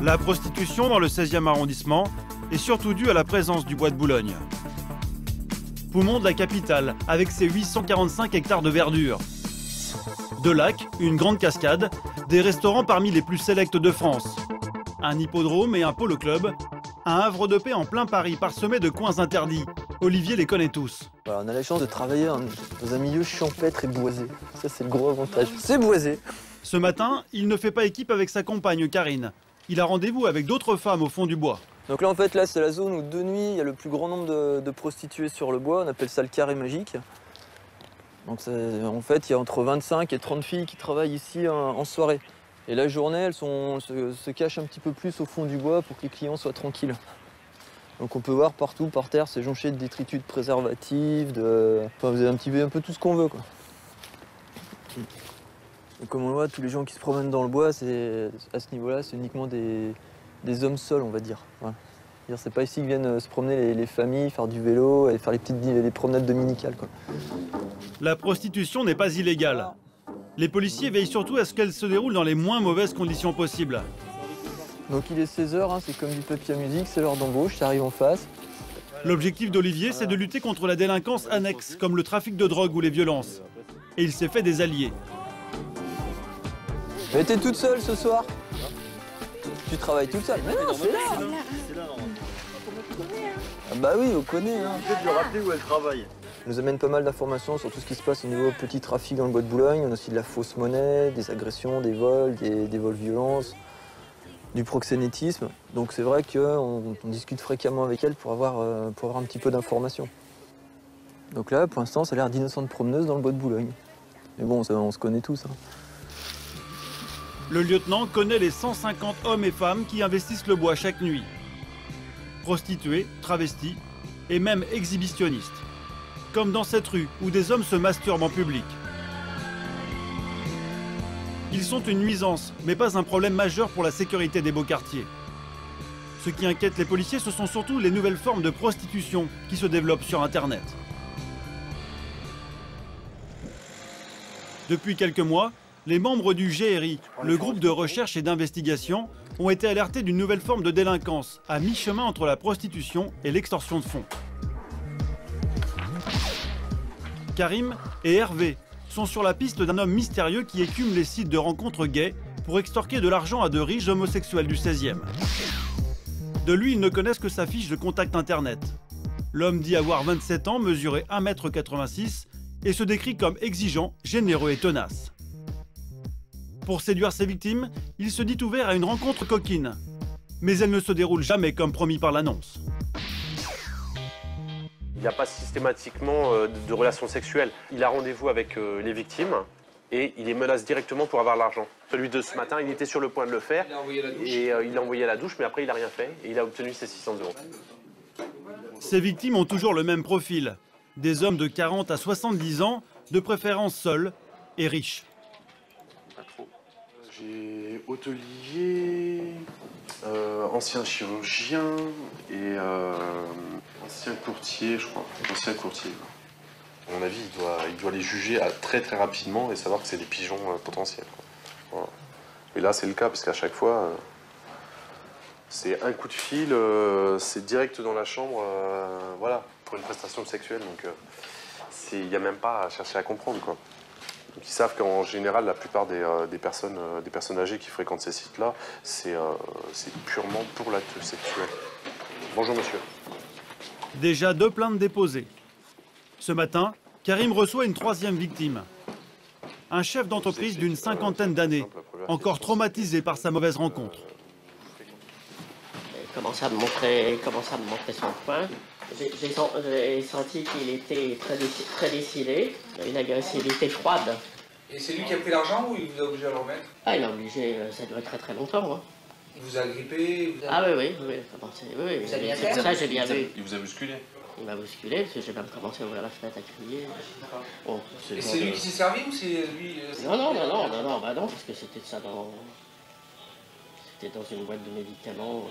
La prostitution dans le 16e arrondissement est surtout due à la présence du bois de Boulogne. Poumon de la capitale, avec ses 845 hectares de verdure. Deux lacs, une grande cascade, des restaurants parmi les plus sélects de France. Un hippodrome et un polo club, un havre de paix en plein Paris parsemé de coins interdits. Olivier les connaît tous. Voilà, on a la chance de travailler dans un milieu champêtre et boisé. Ça c'est le gros avantage, c'est boisé. Ce matin, il ne fait pas équipe avec sa compagne Karine. Il a rendez-vous avec d'autres femmes au fond du bois. Donc là en fait là c'est la zone où de nuit il y a le plus grand nombre de prostituées sur le bois, on appelle ça le carré magique. Donc en fait il y a entre 25 et 30 filles qui travaillent ici en soirée. Et la journée elles se cachent un petit peu plus au fond du bois pour que les clients soient tranquilles. Donc on peut voir partout par terre c'est jonché de détritus de préservatifs, enfin vous avez un peu tout ce qu'on veut quoi. Et comme on le voit, tous les gens qui se promènent dans le bois, à ce niveau-là, c'est uniquement des hommes seuls, on va dire. Voilà. C'est pas ici que viennent se promener les familles, faire du vélo et faire les promenades dominicales, quoi. La prostitution n'est pas illégale. Les policiers veillent surtout à ce qu'elle se déroule dans les moins mauvaises conditions possibles. Donc il est 16h, hein, c'est comme du papier à musique, c'est l'heure d'embauche, ça arrive en face. L'objectif d'Olivier, c'est de lutter contre la délinquance annexe, comme le trafic de drogue ou les violences. Et il s'est fait des alliés. Mais t'es toute seule ce soir? Tu travailles toute seule? Mais non, c'est là. Ah bah oui, on connaît. Hein. Peut-être lui rappeler où elle travaille. Elle nous amène pas mal d'informations sur tout ce qui se passe au niveau petit trafic dans le bois de Boulogne. On a aussi de la fausse monnaie, des agressions, des vols, des vols violences, du proxénétisme. Donc c'est vrai qu'on discute fréquemment avec elle pour avoir un petit peu d'informations. Donc là, pour l'instant, ça a l'air d'innocente promeneuse dans le bois de Boulogne. Mais bon, on se connaît tous. Hein. Le lieutenant connaît les 150 hommes et femmes qui investissent le bois chaque nuit. Prostituées, travestis et même exhibitionnistes. Comme dans cette rue où des hommes se masturbent en public. Ils sont une nuisance, mais pas un problème majeur pour la sécurité des beaux quartiers. Ce qui inquiète les policiers, ce sont surtout les nouvelles formes de prostitution qui se développent sur Internet. Depuis quelques mois, les membres du GRI, le groupe de recherche et d'investigation, ont été alertés d'une nouvelle forme de délinquance, à mi-chemin entre la prostitution et l'extorsion de fonds. Karim et Hervé sont sur la piste d'un homme mystérieux qui écume les sites de rencontres gays pour extorquer de l'argent à de riches homosexuels du 16e. De lui, ils ne connaissent que sa fiche de contact internet. L'homme dit avoir 27 ans, mesurer 1,86 m et se décrit comme exigeant, généreux et tenace. Pour séduire ses victimes, il se dit ouvert à une rencontre coquine. Mais elle ne se déroule jamais comme promis par l'annonce. Il n'y a pas systématiquement de relations sexuelles. Il a rendez-vous avec les victimes et il les menace directement pour avoir l'argent. Celui de ce matin, il était sur le point de le faire. Il a envoyé à la douche, mais après il n'a rien fait et il a obtenu ses 600 €. Ces victimes ont toujours le même profil. Des hommes de 40 à 70 ans, de préférence seuls et riches. J'ai hôtelier, ancien chirurgien et ancien courtier, je crois. Ancien courtier. À mon avis, il doit les juger très très rapidement et savoir que c'est des pigeons potentiels. Voilà. Et là, c'est le cas parce qu'à chaque fois, c'est un coup de fil, c'est direct dans la chambre, voilà, pour une prestation sexuelle. Donc, il n'y a même pas à chercher à comprendre, quoi. Donc, ils savent qu'en général, la plupart des personnes âgées qui fréquentent ces sites-là, c'est purement pour l'acte sexuel. Bonjour, monsieur. Déjà 2 plaintes déposées. Ce matin, Karim reçoit une 3e victime. un chef d'entreprise d'une cinquantaine d'années, encore traumatisé par sa mauvaise rencontre. Il commence à me montrer son poing. J'ai senti qu'il était très décidé, une agressivité froide. Et c'est lui qui a pris l'argent ou il vous a obligé à le remettre? Ah, il a obligé, ça durait très longtemps. Hein. Il vous a grippé? Ah oui. Vous avez bien c'est pour ça que j'ai bien vu. Il vous a bousculé? Il m'a bousculé, parce que j'ai même commencé à ouvrir la fenêtre, à crier. Bon, et c'est lui qui s'est servi ou c'est lui? Non, parce que c'était ça C'était dans une boîte de médicaments.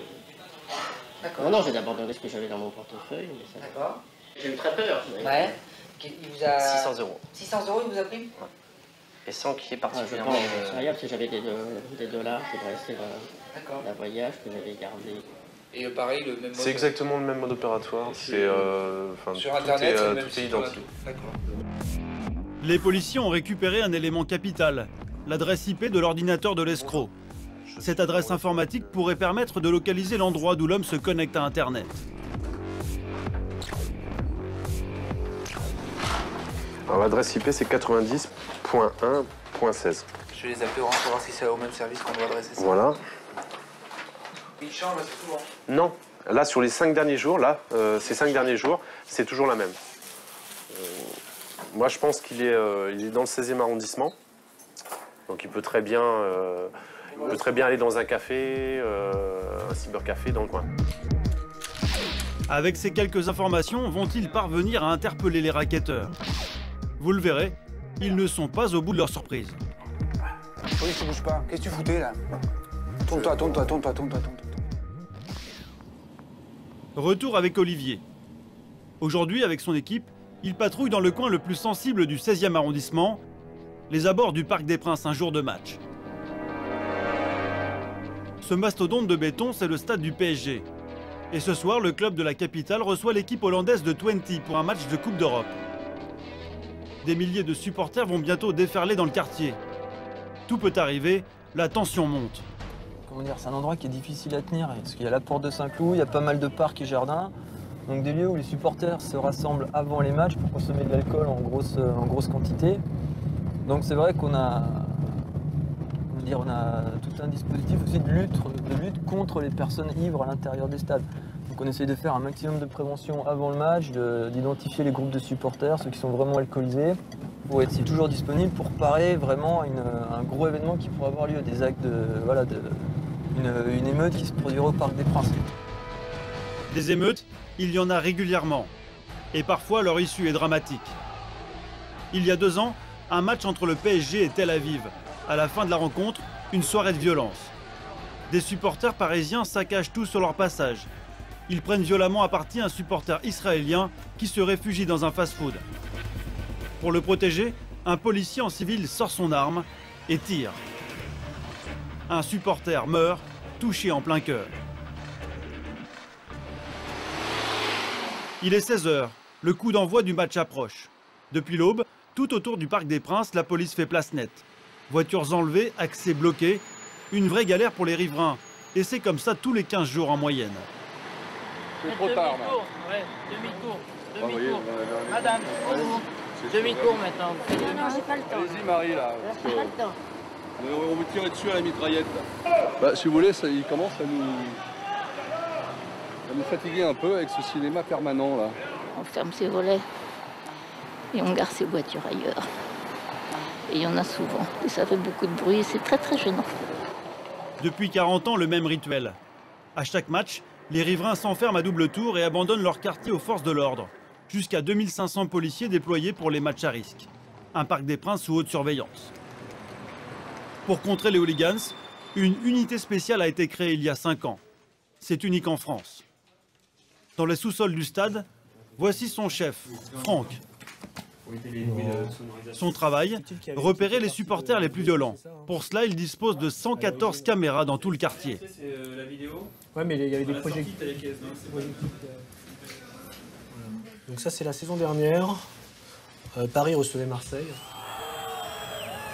D'accord. Non, j'ai abandonné ce que j'avais dans mon portefeuille. D'accord. J'ai eu très peur. Ouais. Il vous a... 600 €. 600 € il vous a pris? Ouais. Et sans qu'il y ait Je particulièrement... pense, c'est rien, parce que j'avais des dollars qui me restaient d'un voyage que j'avais gardé. Et pareil, le même mode... C'est exactement le même mode opératoire. C'est, sur Internet, c'est le même tout est identique. D'accord. Les policiers ont récupéré un élément capital, l'adresse IP de l'ordinateur de l'escroc. Cette adresse informatique pourrait permettre de localiser l'endroit d'où l'homme se connecte à Internet. Alors l'adresse IP c'est 90.1.16. Je vais les appeler pour savoir si c'est au même service qu'on doit adresser ça. Voilà. Il change assez souvent. Non, là sur les 5 derniers jours, ces 5 derniers jours, c'est toujours la même. Moi je pense qu'il est, il est dans le 16e arrondissement. Donc il peut très bien aller dans un café, un cybercafé dans le coin. Avec ces quelques informations, vont-ils parvenir à interpeller les racketteurs? Vous le verrez, ils ne sont pas au bout de leur surprise. Oui, je bouge pas. Qu'est-ce que tu foutais là? Tourne-toi. Retour avec Olivier. Aujourd'hui, avec son équipe, il patrouille dans le coin le plus sensible du 16e arrondissement, les abords du Parc des Princes un jour de match. Ce mastodonte de béton, c'est le stade du PSG. Et ce soir, le club de la capitale reçoit l'équipe hollandaise de Twente pour un match de Coupe d'Europe. Des milliers de supporters vont bientôt déferler dans le quartier. Tout peut arriver, la tension monte. Comment dire, c'est un endroit qui est difficile à tenir, parce qu'il y a la porte de Saint-Cloud, il y a pas mal de parcs et jardins. Donc des lieux où les supporters se rassemblent avant les matchs pour consommer de l'alcool en grosse quantité. Donc c'est vrai qu'on a, on a tout un dispositif aussi de lutte contre les personnes ivres à l'intérieur des stades. Donc on essaie de faire un maximum de prévention avant le match, d'identifier les groupes de supporters, ceux qui sont vraiment alcoolisés, pour être toujours disponible pour parer vraiment à un gros événement qui pourrait avoir lieu, des actes une émeute qui se produira au Parc des Princes. Des émeutes, il y en a régulièrement. Et parfois, leur issue est dramatique. Il y a 2 ans, un match entre le PSG et Tel Aviv. À la fin de la rencontre, une soirée de violence. Des supporters parisiens saccagent tout sur leur passage. Ils prennent violemment à partie un supporter israélien qui se réfugie dans un fast-food. Pour le protéger, un policier en civil sort son arme et tire. Un supporter meurt, touché en plein cœur. Il est 16 h, le coup d'envoi du match approche. Depuis l'aube, tout autour du Parc des Princes, la police fait place nette. Voitures enlevées, accès bloqué, une vraie galère pour les riverains. Et c'est comme ça tous les 15 jours en moyenne. C'est trop tard, Demi-tour. Madame, demi-tour maintenant. Non, j'ai pas le temps. Allez-y, Marie, là. J'ai pas le temps. On vous tire dessus à la mitraillette, là. Bah, si vous voulez, il commence à nous fatiguer un peu avec ce cinéma permanent, là. On ferme ses volets et on gare ses voitures ailleurs. Et il y en a souvent. Et ça fait beaucoup de bruit et c'est très très gênant. Depuis 40 ans, le même rituel. À chaque match, les riverains s'enferment à double tour et abandonnent leur quartier aux forces de l'ordre. Jusqu'à 2500 policiers déployés pour les matchs à risque. Un Parc des Princes sous haute surveillance. Pour contrer les hooligans, une unité spéciale a été créée il y a 5 ans. C'est unique en France. Dans les sous-sols du stade, voici son chef, Franck. Son travail, repérer les supporters les plus violents. Pour cela, il dispose de 114 caméras dans tout le quartier. Ouais, mais il y avait des projecteurs. Donc ça, c'est la saison dernière. Paris recevait Marseille.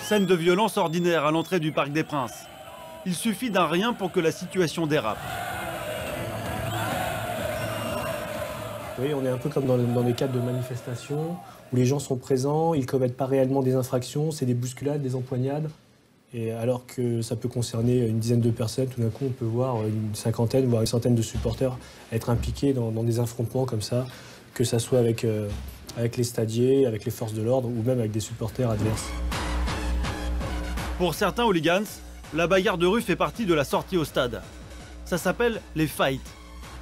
Scène de violence ordinaire à l'entrée du Parc des Princes. Il suffit d'un rien pour que la situation dérape. Oui, on est un peu comme dans les cadres de manifestations où les gens sont présents, ils ne commettent pas réellement des infractions, c'est des bousculades, des empoignades. Et alors que ça peut concerner une dizaine de personnes, tout d'un coup on peut voir une cinquantaine, voire une centaine de supporters être impliqués dans des affrontements comme ça, que ça soit avec les stadiers, avec les forces de l'ordre ou même avec des supporters adverses. Pour certains hooligans, la bagarre de rue fait partie de la sortie au stade. Ça s'appelle les fights,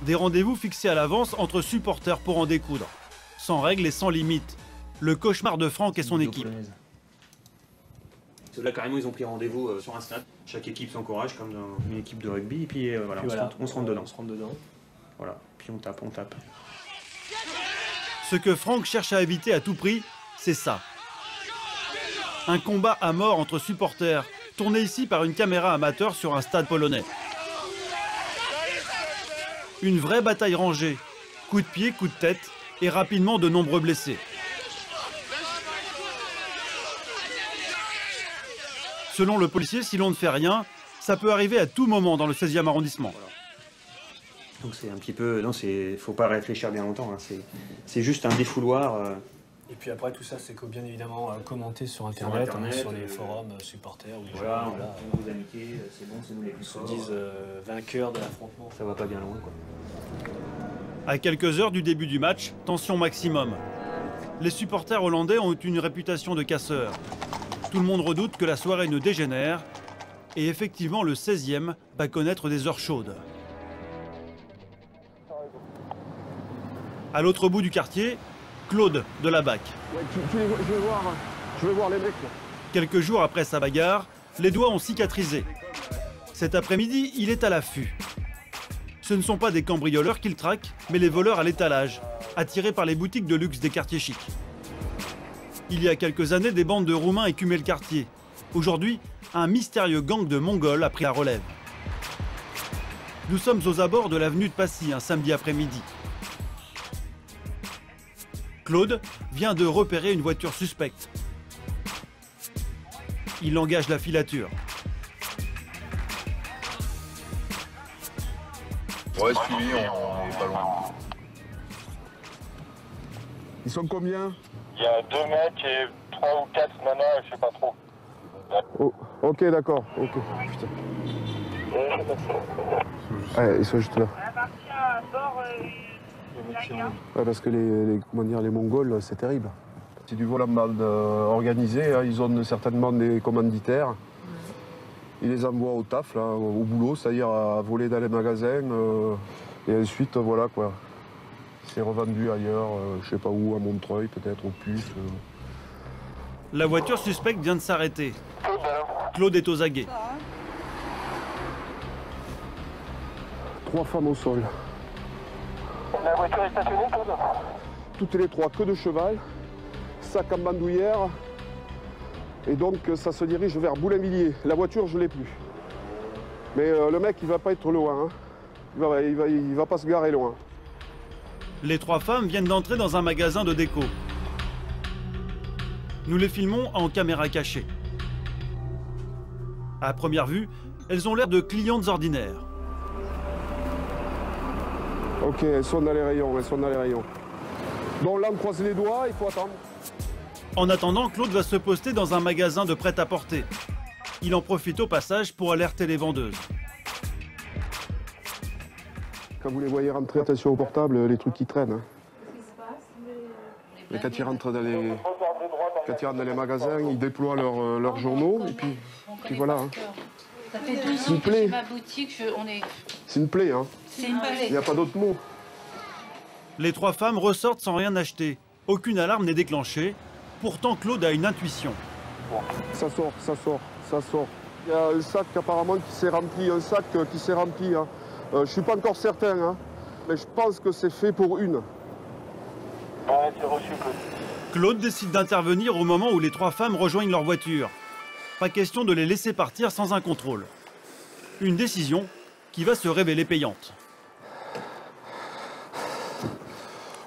des rendez-vous fixés à l'avance entre supporters pour en découdre, sans règles et sans limites. Le cauchemar de Franck et son équipe. Là, carrément, ils ont pris rendez-vous sur un stade. Chaque équipe s'encourage comme dans une équipe de rugby. Et puis, voilà, on se rentre dedans. Voilà, puis on tape. Ce que Franck cherche à éviter à tout prix, c'est ça. Un combat à mort entre supporters, tourné ici par une caméra amateur sur un stade polonais. Une vraie bataille rangée. Coups de pied, coups de tête et rapidement de nombreux blessés. Selon le policier, si l'on ne fait rien, ça peut arriver à tout moment dans le 16e arrondissement. Donc c'est un petit peu... Non, faut pas réfléchir bien longtemps. Hein. C'est juste un défouloir. Et puis après, tout ça, c'est bien évidemment commenté sur Internet, sur les forums supporters. Où voilà, on vous amitié, c'est bon, c'est nous les plus forts. Ils se disent vainqueurs de l'affrontement. Ça va pas bien loin, quoi. À quelques heures du début du match, tension maximum. Les supporters hollandais ont une réputation de casseurs. Tout le monde redoute que la soirée ne dégénère. Et effectivement, le 16e va connaître des heures chaudes. À l'autre bout du quartier, Claude de la BAC. Ouais, je vais voir les mecs. Là. Quelques jours après sa bagarre, les doigts ont cicatrisé. Cet après-midi, il est à l'affût. Ce ne sont pas des cambrioleurs qu'il traque, mais les voleurs à l'étalage, attirés par les boutiques de luxe des quartiers chics. Il y a quelques années, des bandes de Roumains écumaient le quartier. Aujourd'hui, un mystérieux gang de Mongols a pris la relève. Nous sommes aux abords de l'avenue de Passy, un samedi après-midi. Claude vient de repérer une voiture suspecte. Il engage la filature. Ouais, suivi, on est pas loin. Ils sont combien? Il y a 2 mecs et 3 ou 4 nanas, je sais pas trop. Oh, ok, d'accord. Ok, putain. Ouais, ils sont juste là. Ouais, parce que les Mongols, c'est terrible. C'est du vol en bande organisé. Hein. Ils ont certainement des commanditaires. Ils les envoient au taf, là, au boulot, c'est-à-dire à voler dans les magasins. Et ensuite, voilà quoi. C'est revendu ailleurs, je sais pas où, à Montreuil, peut-être, au Puce. La voiture suspecte vient de s'arrêter. Claude est aux aguets. 3 femmes au sol. La voiture est stationnée, Claude? Toutes les 3, queue de cheval, sac en bandoulière. Et donc ça se dirige vers Boulainvilliers. La voiture, je ne l'ai plus. Mais le mec, il va pas être loin. Hein. Il va pas se garer loin. Les 3 femmes viennent d'entrer dans un magasin de déco. Nous les filmons en caméra cachée. À première vue, elles ont l'air de clientes ordinaires. Ok, elles sont dans les rayons, Bon, là, on croise les doigts, il faut attendre. En attendant, Claude va se poster dans un magasin de prêt-à-porter. Il en profite au passage pour alerter les vendeuses. Quand vous les voyez rentrer, attention au portable, les trucs qui traînent. Hein. Mais quand ils rentrent dans les magasins, ils déploient leurs journaux, et puis voilà. Hein. Ça fait 2 ans que chez ma boutique, C'est une plaie, hein. C'est une plaie. Il n'y a pas d'autre mot. Les 3 femmes ressortent sans rien acheter. Aucune alarme n'est déclenchée. Pourtant, Claude a une intuition. Ça sort. Il y a un sac apparemment qui s'est rempli, Hein. Je suis pas encore certain, hein, mais je pense que c'est fait pour une. Ouais, c'est reçu, Claude. Claude décide d'intervenir au moment où les 3 femmes rejoignent leur voiture. Pas question de les laisser partir sans un contrôle. Une décision qui va se révéler payante.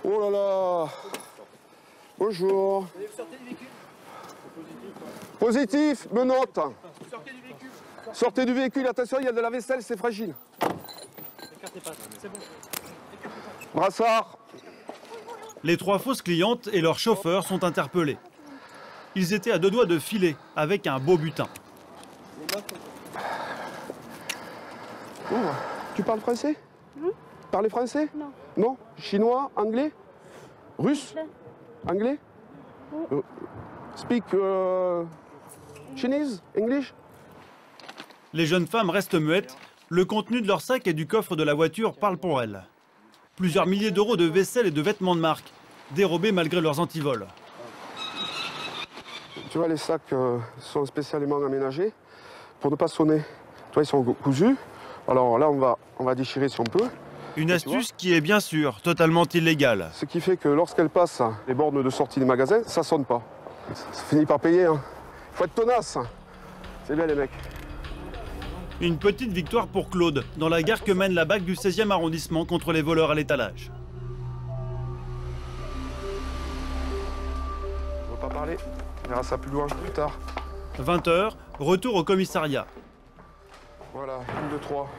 Oh là là! Bonjour. Vous sortez du véhicule? Positif, menottes. Sortez du véhicule. Sortez du véhicule, attention, il y a de la vaisselle, c'est fragile. Écartez pas, c'est bon. Brassard. Les 3 fausses clientes et leur chauffeur sont interpellés. Ils étaient à 2 doigts de filer avec un beau butin. Oh, tu parles français? Parlez français? Non. Non? Chinois? Anglais? Russe? Anglais? Speak Chinese? English? Les jeunes femmes restent muettes. Le contenu de leur sac et du coffre de la voiture parle pour elles. Plusieurs milliers d'euros de vaisselle et de vêtements de marque, dérobés malgré leurs antivols. Tu vois, les sacs sont spécialement aménagés pour ne pas sonner. Tu vois, ils sont cousus. Alors là, on va déchirer si on peut. Une astuce qui est bien sûr totalement illégale. Ce qui fait que lorsqu'elle passe les bornes de sortie des magasins, ça sonne pas. Ça finit par payer. Hein. Faut être tenace. C'est bien les mecs. Une petite victoire pour Claude, dans la guerre que mène la BAC du 16e arrondissement contre les voleurs à l'étalage. On va pas parler, on verra ça plus loin, plus tard. 20 h, retour au commissariat. Voilà, 1, 2, 3.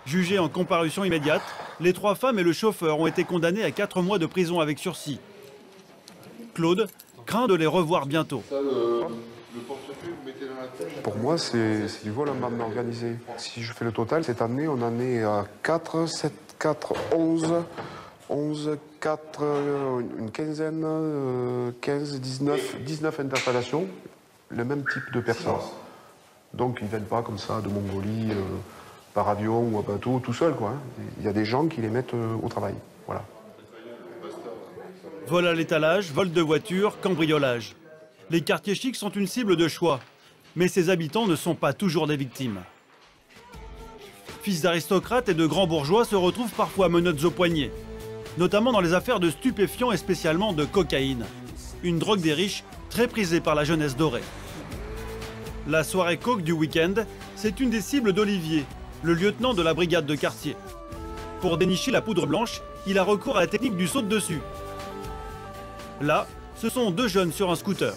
Jugés en comparution immédiate, les 3 femmes et le chauffeur ont été condamnés à 4 mois de prison avec sursis. Claude craint de les revoir bientôt. Pour moi, c'est du vol en bande organisée. Si je fais le total, cette année, on en est à 4, 7, 4, 11, 11, 4, une quinzaine, 15, 19 interpellations, le même type de personnes. Donc ils ne viennent pas comme ça de Mongolie, par avion ou à bateau, tout seul, quoi. Il y a des gens qui les mettent au travail, voilà. Vol à l'étalage, vol de voiture, cambriolage. Les quartiers chics sont une cible de choix. Mais ces habitants ne sont pas toujours des victimes. Fils d'aristocrates et de grands bourgeois se retrouvent parfois menottes aux poignets, notamment dans les affaires de stupéfiants et spécialement de cocaïne, une drogue des riches très prisée par la jeunesse dorée. La soirée coke du week-end, c'est une des cibles d'Olivier, le lieutenant de la brigade de quartier. Pour dénicher la poudre blanche, il a recours à la technique du saut dessus. Là, ce sont 2 jeunes sur un scooter.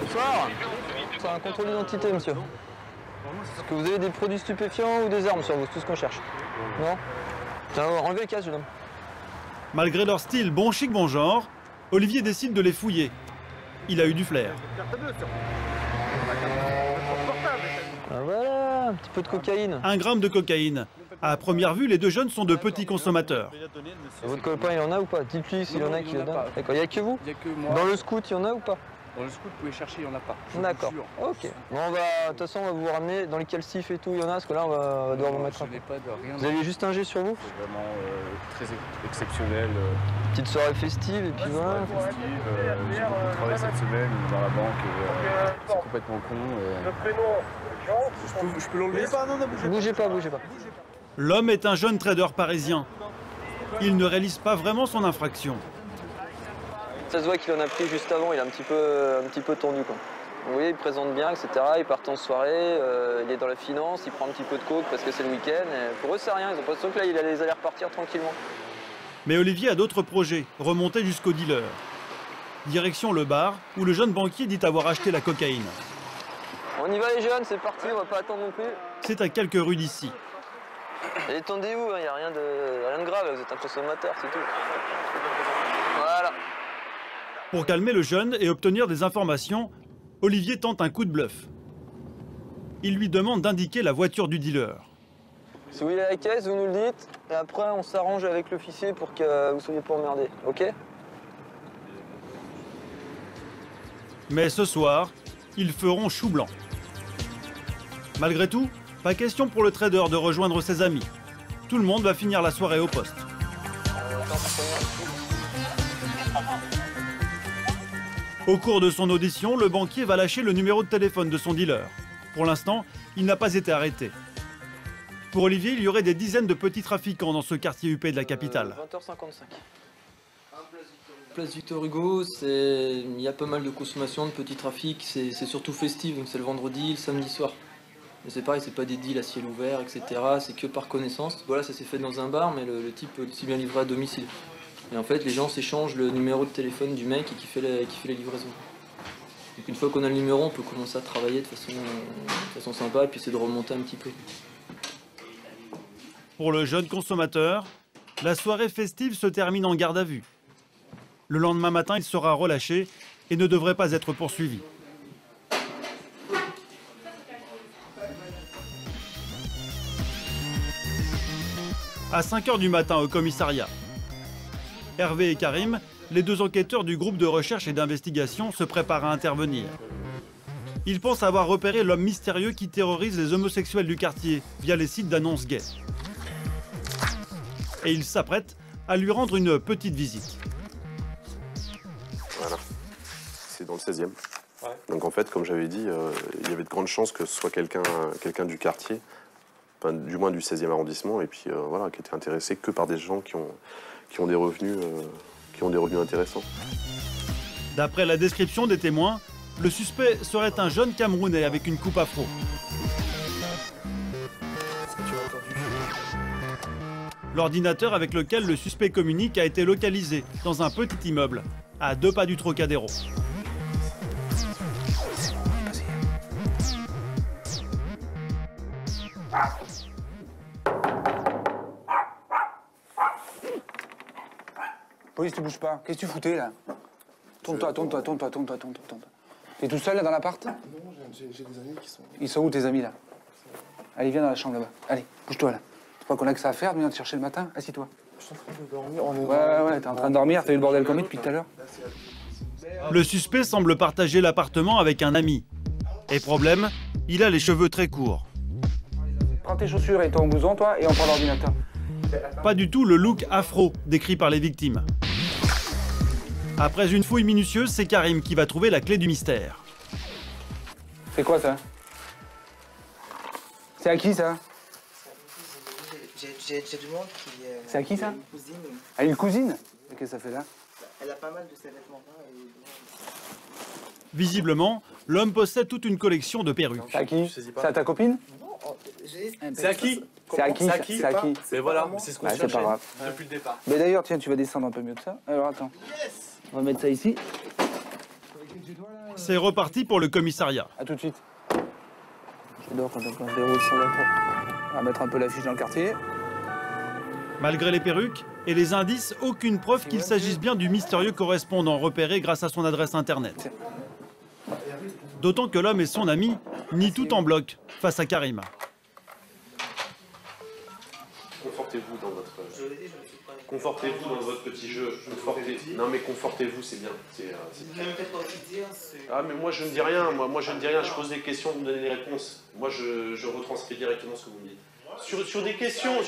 Bonsoir. C'est un contrôle d'identité, monsieur. Est-ce que vous avez des produits stupéfiants ou des armes sur vous? C'est tout ce qu'on cherche. Non? Tiens, enlevez le casque, jeune homme. Malgré leur style bon chic, bon genre, Olivier décide de les fouiller. Il a eu du flair. Ah voilà, un petit peu de cocaïne. 1 gramme de cocaïne. À première vue, les 2 jeunes sont de petits consommateurs. Et votre copain, il y en a ou pas? Dites-lui s'il y en a qui le donne. D'accord, il n'y a que vous? Il n'y a que moi. Dans le scout, il y en a ou pas? Dans le scout, vous pouvez chercher, il n'y en a pas. D'accord. Ok. Bon, on va, de toute façon, on va vous ramener dans les calcifs et tout, il y en a, parce que là, on va devoir vous mettre un peu. Vous avez juste un G sur vous? C'est vraiment très exceptionnel. Petite soirée festive, et puis voilà. J'ai beaucoup travaillé cette semaine dans la banque, c'est complètement con. Je peux l'enlever? Bougez pas, bougez pas. L'homme est un jeune trader parisien. Il ne réalise pas vraiment son infraction. Ça se voit qu'il en a pris juste avant, il est un petit peu tendu, quoi. Vous voyez, il présente bien, etc. Il part en soirée, il est dans la finance, il prend un petit peu de coke parce que c'est le week-end. Pour eux, c'est rien, ils ont l'impression que là, il allait repartir tranquillement. Mais Olivier a d'autres projets, remonter jusqu'au dealer. Direction le bar, où le jeune banquier dit avoir acheté la cocaïne. On y va les jeunes, c'est parti, on va pas attendre non plus. C'est à quelques rues d'ici. Et détendez-vous, il n'y a rien de grave, vous êtes un consommateur, c'est tout. Voilà. Pour calmer le jeune et obtenir des informations, Olivier tente un coup de bluff. Il lui demande d'indiquer la voiture du dealer. Si vous voulez la caisse, vous nous le dites, et après on s'arrange avec l'officier pour que vous ne soyez pas emmerdés, ok? Mais ce soir, ils feront chou blanc. Malgré tout, pas question pour le trader de rejoindre ses amis. Tout le monde va finir la soirée au poste. Au cours de son audition, le banquier va lâcher le numéro de téléphone de son dealer. Pour l'instant, il n'a pas été arrêté. Pour Olivier, il y aurait des dizaines de petits trafiquants dans ce quartier huppé de la capitale. 20h55. Place Victor Hugo, il y a pas mal de consommation, de petits trafics, c'est surtout festif, donc c'est le vendredi, le samedi soir. C'est pareil, c'est pas des deals à ciel ouvert, etc. C'est que par connaissance. Voilà, ça s'est fait dans un bar, mais le type peut aussi bien livrer à domicile. Et en fait, les gens s'échangent le numéro de téléphone du mec qui fait les livraisons. Donc une fois qu'on a le numéro, on peut commencer à travailler de façon sympa et puis essayer de remonter un petit peu. Pour le jeune consommateur, La soirée festive se termine en garde à vue. Le lendemain matin, il sera relâché et ne devrait pas être poursuivi. À 5 h du matin au commissariat, Hervé et Karim, les deux enquêteurs du groupe de recherche et d'investigation, se préparent à intervenir. Ils pensent avoir repéré l'homme mystérieux qui terrorise les homosexuels du quartier via les sites d'annonces gays. Et ils s'apprêtent à lui rendre une petite visite. Voilà, c'est dans le 16e. Ouais. Donc en fait, comme j'avais dit, il y avait de grandes chances que ce soit quelqu'un du quartier, enfin, du moins du 16e arrondissement, et puis voilà, qui était intéressé que par des gens qui ont des revenus intéressants. D'après la description des témoins, le suspect serait un jeune Camerounais avec une coupe afro. L'ordinateur avec lequel le suspect communique a été localisé dans un petit immeuble, à 2 pas du Trocadéro. Police, tu bouges pas. Qu'est-ce que tu foutais là? Tourne-toi. T'es tout seul là dans l'appart? Non, j'ai des amis qui sont... Ils sont où tes amis là? Allez, viens dans la chambre là-bas. Allez, bouge-toi là. Tu crois qu'on a que ça à faire de venir te chercher le matin? Assis-toi. Je suis en train de dormir. Ouais, t'es en train de dormir, t'as eu le bordel comme depuis tout à l'heure. Le suspect semble partager l'appartement avec un ami. Et problème, il a les cheveux très courts. Prends tes chaussures et ton blouson, toi, et on prend l'ordinateur. Pas du tout le look afro décrit par les victimes. Après une fouille minutieuse, c'est Karim qui va trouver la clé du mystère. C'est quoi ça? C'est à qui ça? J'ai du monde qui... C'est à qui ça? Une cousine. Ah, une cousine? Qu'est-ce que ça fait là? Elle a pas mal de ses vêtements. Visiblement, l'homme possède toute une collection de perruques. C'est à qui? C'est à ta copine? C'est à qui? C'est à qui? C'est à qui? Mais voilà, c'est ce qu'on cherchait c'est pas grave. depuis le départ. Mais d'ailleurs, tiens, tu vas descendre un peu mieux que ça. Alors attends. On va mettre ça ici. C'est reparti pour le commissariat. A tout de suite. J'adore quand on déroule sur la porte. On va mettre un peu l'affiche dans le quartier. Malgré les perruques et les indices, aucune preuve qu'il s'agisse bien du mystérieux correspondant repéré grâce à son adresse internet. D'autant que l'homme et son ami nient tout en bloc face à Karim. Confortez-vous dans votre petit jeu. Non mais confortez-vous, c'est bien. Ah mais moi je ne dis rien, moi je ne dis rien, je pose des questions, vous me donnez des réponses. Moi je retranscris directement ce que vous me dites. Sur des questions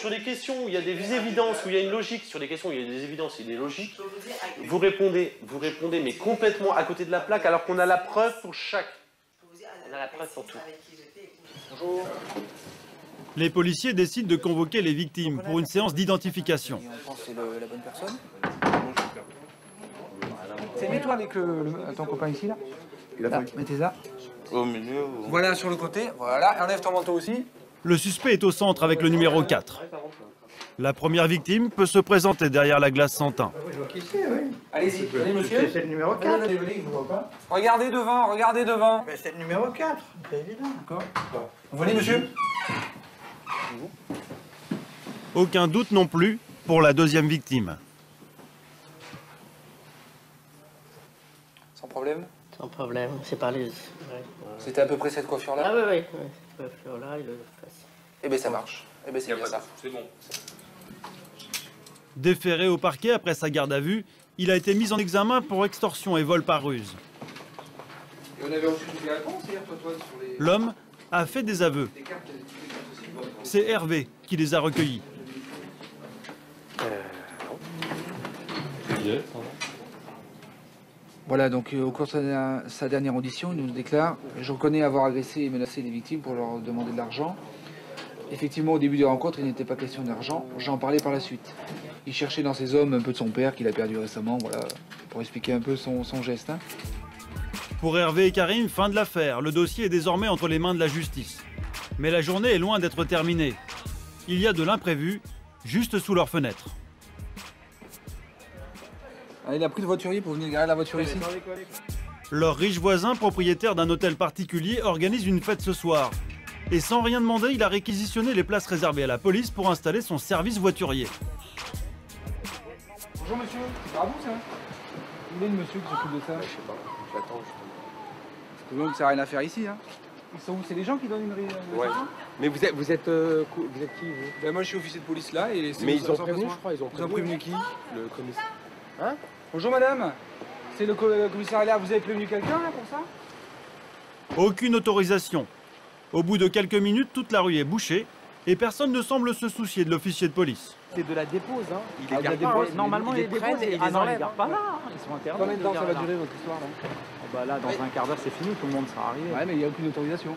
où il y a des évidences, où il y a une logique, sur des questions où il y a des évidences et des logiques, vous répondez mais complètement à côté de la plaque alors qu'on a la preuve pour chaque. On a la preuve pour tout. Bonjour. Les policiers décident de convoquer les victimes pour une séance d'identification. On pense que c'est la bonne personne. Mets-toi avec ton copain ici là. Là, mettez ça. Au milieu. Voilà, sur le côté. Voilà, et enlève ton manteau aussi. Le suspect est au centre avec le numéro 4. La première victime peut se présenter derrière la glace sans teint. Allez-y, allez monsieur. C'est le numéro 4. Regardez devant. Mais c'est le numéro 4, c'est évident. D'accord. Vous voulez monsieur? Aucun doute non plus pour la deuxième victime. Sans problème? Sans problème, c'est pas les... Ouais. C'était à peu près cette coiffure-là? Ah oui, cette coiffure-là et le face. Eh bien ça marche. Eh bien c'est bien ça. C'est bon. Déféré au parquet après sa garde à vue, il a été mis en examen pour extorsion et vol par ruse. Et on avait reçu toutes les réponses hier, toi, sur les... L'homme a fait des aveux. C'est Hervé qui les a recueillis. Voilà, donc au cours de sa dernière audition, il nous déclare « Je reconnais avoir agressé et menacé les victimes pour leur demander de l'argent. Effectivement, au début de la rencontre, il n'était pas question d'argent. J'en parlais par la suite. Il cherchait dans ses hommes un peu de son père qu'il a perdu récemment, voilà, pour expliquer un peu son geste. Hein. » Pour Hervé et Karim, fin de l'affaire. Le dossier est désormais entre les mains de la justice. Mais la journée est loin d'être terminée. Il y a de l'imprévu juste sous leur fenêtre. Ah, il a pris le voiturier pour venir garer la voiture ici. Leur riche voisin, propriétaire d'un hôtel particulier, organise une fête ce soir. Et sans rien demander, il a réquisitionné les places réservées à la police pour installer son service voiturier. Bonjour monsieur, c'est à vous ça? Il est le monsieur qui s'occupe de ça? Je sais pas, j'attends justement. Parce que donc ça n'a rien à faire ici. Hein. Ils sont où? C'est les gens qui donnent une Ouais. Mais vous êtes qui vous? Ben moi je suis officier de police là et mais ils ont prévenu, je crois, ils ont prévenu qui? Le commissaire. Hein? Bonjour madame, c'est le commissariat, vous avez prévenu quelqu'un là pour ça? Aucune autorisation. Au bout de quelques minutes, toute la rue est bouchée et personne ne semble se soucier de l'officier de police. C'est de la dépose, hein. Ils les gardent pas, Normalement, ils les déposent et ils les enlèvent pas là. Ils sont interdits. Combien de temps ça va durer votre histoire là? Bah là, dans un quart d'heure, c'est fini, tout le monde sera arrivé. Ouais, mais il n'y a aucune autorisation.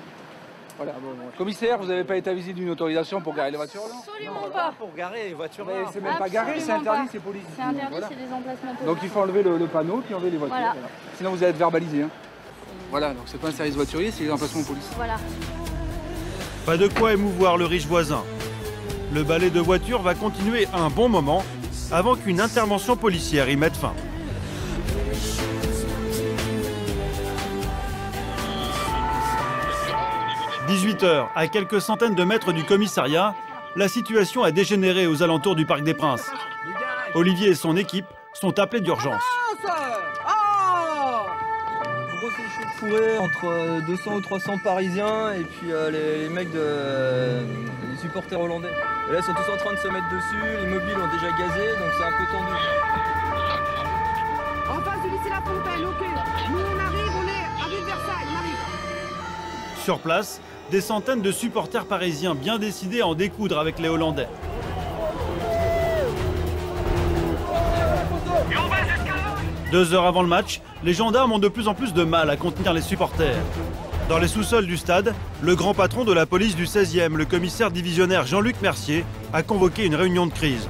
Voilà. Commissaire, vous n'avez pas été avisé d'une autorisation pour garer les voitures là? Absolument pas. Pour garer les voitures là. là. C'est même pas garé, c'est interdit, c'est police. C'est interdit, c'est des emplacements politiques. Donc il faut enlever le panneau puis enlever les voitures. Voilà. Sinon vous allez être verbalisé. Hein. Voilà, donc c'est pas un service voiturier, c'est les emplacements police. Voilà. Pas de quoi émouvoir le riche voisin. Le balai de voitures va continuer un bon moment avant qu'une intervention policière y mette fin. « 18h, à quelques centaines de mètres du commissariat, la situation a dégénéré aux alentours du Parc des Princes. Olivier et son équipe sont appelés d'urgence. Grosse échauffourée entre 200 ou 300 Parisiens et puis les mecs les supporters hollandais. Et là, ils sont tous en train de se mettre dessus, les mobiles ont déjà gazé, donc c'est un peu tendu. En face du lycée La Fontaine, ok. Nous, on arrive, on est à Ville Versailles, on arrive. Sur place, des centaines de supporters parisiens bien décidés à en découdre avec les Hollandais. Deux heures avant le match, les gendarmes ont de plus en plus de mal à contenir les supporters. Dans les sous-sols du stade, le grand patron de la police du 16e, le commissaire divisionnaire Jean-Luc Mercier, a convoqué une réunion de crise.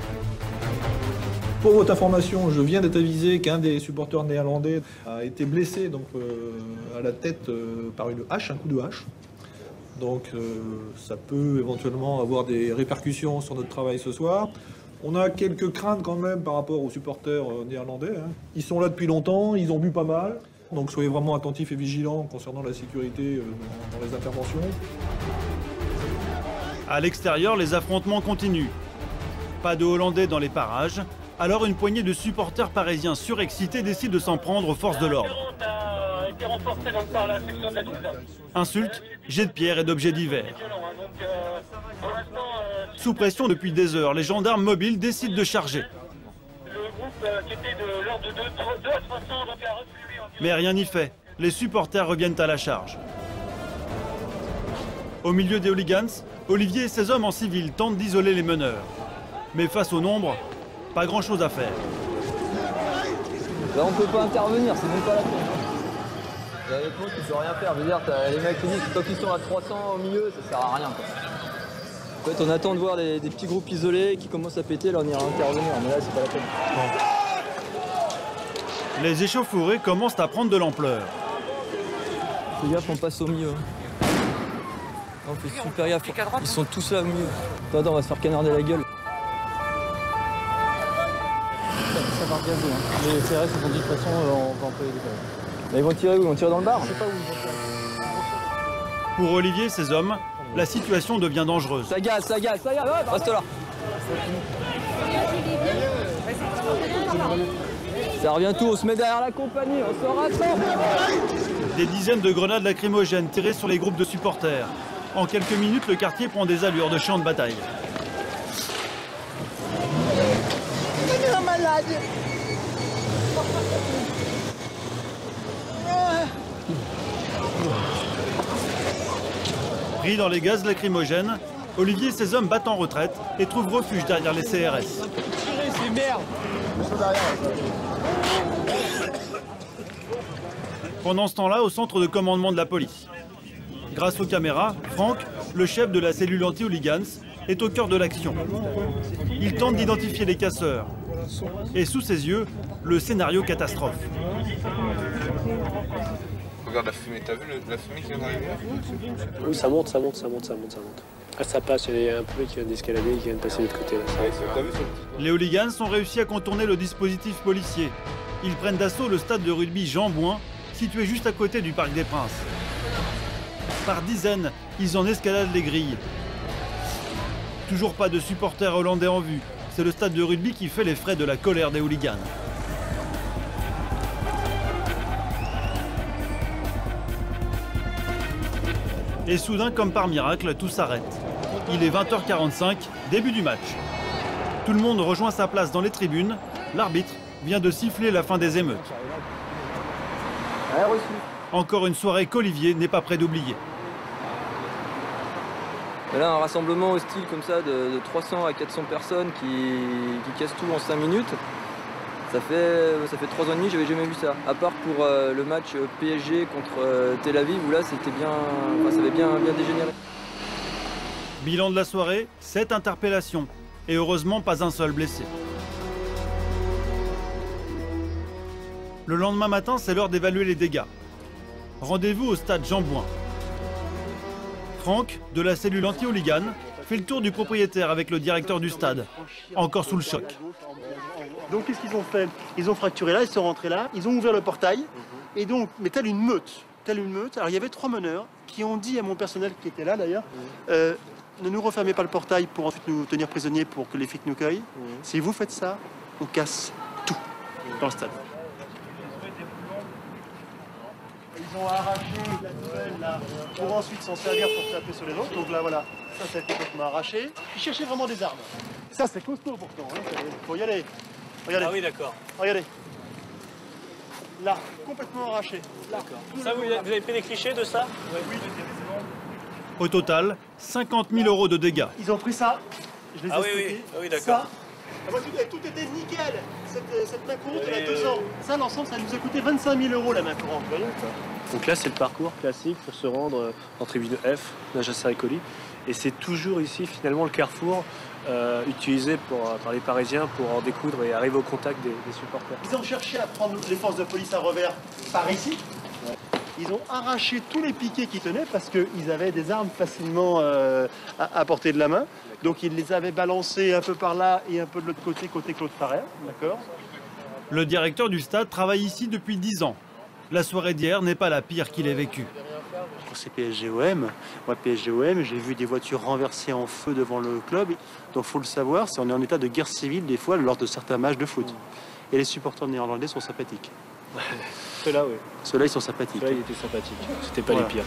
Pour votre information, je viens d'être avisé qu'un des supporters néerlandais a été blessé donc, à la tête par une hache, un coup de hache. Donc ça peut éventuellement avoir des répercussions sur notre travail ce soir. On a quelques craintes quand même par rapport aux supporters néerlandais. Hein. Ils sont là depuis longtemps, ils ont bu pas mal. Donc soyez vraiment attentifs et vigilants concernant la sécurité dans les interventions. À l'extérieur, les affrontements continuent. Pas de Hollandais dans les parages, alors une poignée de supporters parisiens surexcités décide de s'en prendre aux forces de l'ordre. Insultes, jets de pierres et d'objets divers. Sous pression depuis des heures, les gendarmes mobiles décident de charger. Mais rien n'y fait, les supporters reviennent à la charge. Au milieu des hooligans, Olivier et ses hommes en civil tentent d'isoler les meneurs. Mais face au nombre, pas grand-chose à faire. Là, on peut pas intervenir, c'est même pas la peine. Honnêtement, tu peux rien faire. Je veux dire, les mecs qui disent que quand ils sont à 300 au milieu, ça sert à rien, quoi. En fait, on attend de voir des petits groupes isolés qui commencent à péter, là on ira intervenir, mais là c'est pas la peine. Non. Les échauffourées commencent à prendre de l'ampleur. Fais gaffe, on passe au milieu. On fait super gaffe, ils sont tous là au milieu. Attends, on va se faire canarder la gueule. Ça va regarder, hein. Les CRS ils ont dit de toute façon on va employer des balles. Mais ils vont tirer où? Ils vont tirer dans le bar? Je sais pas où ils vont tirer. Pour Olivier et ses hommes, la situation devient dangereuse. Ça gaz, reste là. Ça revient tout, on se met derrière la compagnie, on se rassemble. Des dizaines de grenades lacrymogènes tirées sur les groupes de supporters. En quelques minutes, le quartier prend des allures de champ de bataille. Pris dans les gaz lacrymogènes, Olivier et ses hommes battent en retraite et trouvent refuge derrière les CRS. C'est merde. Pendant ce temps-là, au centre de commandement de la police. Grâce aux caméras, Franck, le chef de la cellule anti-hooligans, est au cœur de l'action. Il tente d'identifier les casseurs. Et sous ses yeux, le scénario catastrophe. Regarde la fumée, t'as vu la fumée qui vient d'arriver? Oui, ça monte. Ah, ça passe, il y a un peu qui vient d'escalader, qui vient de passer de l'autre côté. Les hooligans ont réussi à contourner le dispositif policier. Ils prennent d'assaut le stade de rugby Jean Bouin, situé juste à côté du Parc des Princes. Par dizaines, ils en escaladent les grilles. Toujours pas de supporters hollandais en vue, c'est le stade de rugby qui fait les frais de la colère des hooligans. Et soudain, comme par miracle, tout s'arrête. Il est 20h45, début du match. Tout le monde rejoint sa place dans les tribunes. L'arbitre vient de siffler la fin des émeutes. Encore une soirée qu'Olivier n'est pas prêt d'oublier. Et là, un rassemblement hostile comme ça de 300 à 400 personnes qui cassent tout en 5 minutes, ça fait 3 ans et demi, j'avais jamais vu ça. À part pour le match PSG contre Tel Aviv, où là, c'était bien, ça avait bien dégénéré. Bilan de la soirée, 7 interpellations. Et heureusement, pas un seul blessé. Le lendemain matin, c'est l'heure d'évaluer les dégâts. Rendez-vous au stade Jean Bouin. Franck, de la cellule anti-hooligan, fait le tour du propriétaire avec le directeur du stade, encore sous le choc. Donc qu'est-ce qu'ils ont fait? Ils ont fracturé là, ils sont rentrés là, ils ont ouvert le portail, et donc, mais telle une meute. Alors il y avait 3 meneurs qui ont dit à mon personnel qui était là d'ailleurs, ne nous refermez pas le portail pour ensuite nous tenir prisonniers pour que les flics nous cueillent. Si vous faites ça, on casse tout dans le stade. Ils ont arraché la nouvelle là pour ensuite s'en servir pour taper sur les autres. Donc là voilà, ça a été complètement arraché. Ils cherchaient vraiment des armes. Ça c'est costaud pourtant, hein. Faut y aller. Regardez. Ah oui d'accord. Regardez. Là, complètement arraché. D'accord. Ça vous avez pris des clichés de ça? Oui. Au total, 50 000 € de dégâts. Ils ont pris ça. Je les ai stockés. Ah oui d'accord. Ça, tout était nickel. Cette main courante, elle a 2 ans. Ça, l'ensemble, ça nous a coûté 25 000 € la main courante. Voyons. Donc là, c'est le parcours classique pour se rendre en tribune F, Najassa et Colis. Et c'est toujours ici, finalement, le carrefour utilisé par les Parisiens pour en découdre et arriver au contact des supporters. Ils ont cherché à prendre les forces de police à revers par ici. Ouais. Ils ont arraché tous les piquets qui tenaient parce qu'ils avaient des armes facilement à portée de la main. Donc ils les avaient balancés un peu par là et un peu de l'autre côté Claude Farrer. D'accord. Le directeur du stade travaille ici depuis 10 ans. La soirée d'hier n'est pas la pire qu'il ait vécue. Quand c'est PSG-OM, moi PSG-OM, j'ai vu des voitures renversées en feu devant le club. Donc il faut le savoir, on est en état de guerre civile des fois lors de certains matchs de foot. Et les supporters néerlandais sont sympathiques. Ceux-là, oui. Ceux-là, ils sont sympathiques. Ceux-là, ils étaient sympathiques. C'était pas les pires.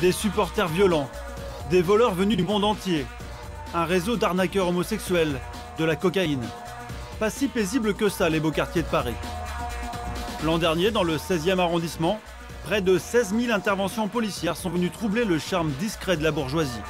Des supporters violents, des voleurs venus du monde entier, un réseau d'arnaqueurs homosexuels, de la cocaïne. Pas si paisible que ça, les beaux quartiers de Paris. L'an dernier, dans le 16e arrondissement, près de 16 000 interventions policières sont venues troubler le charme discret de la bourgeoisie.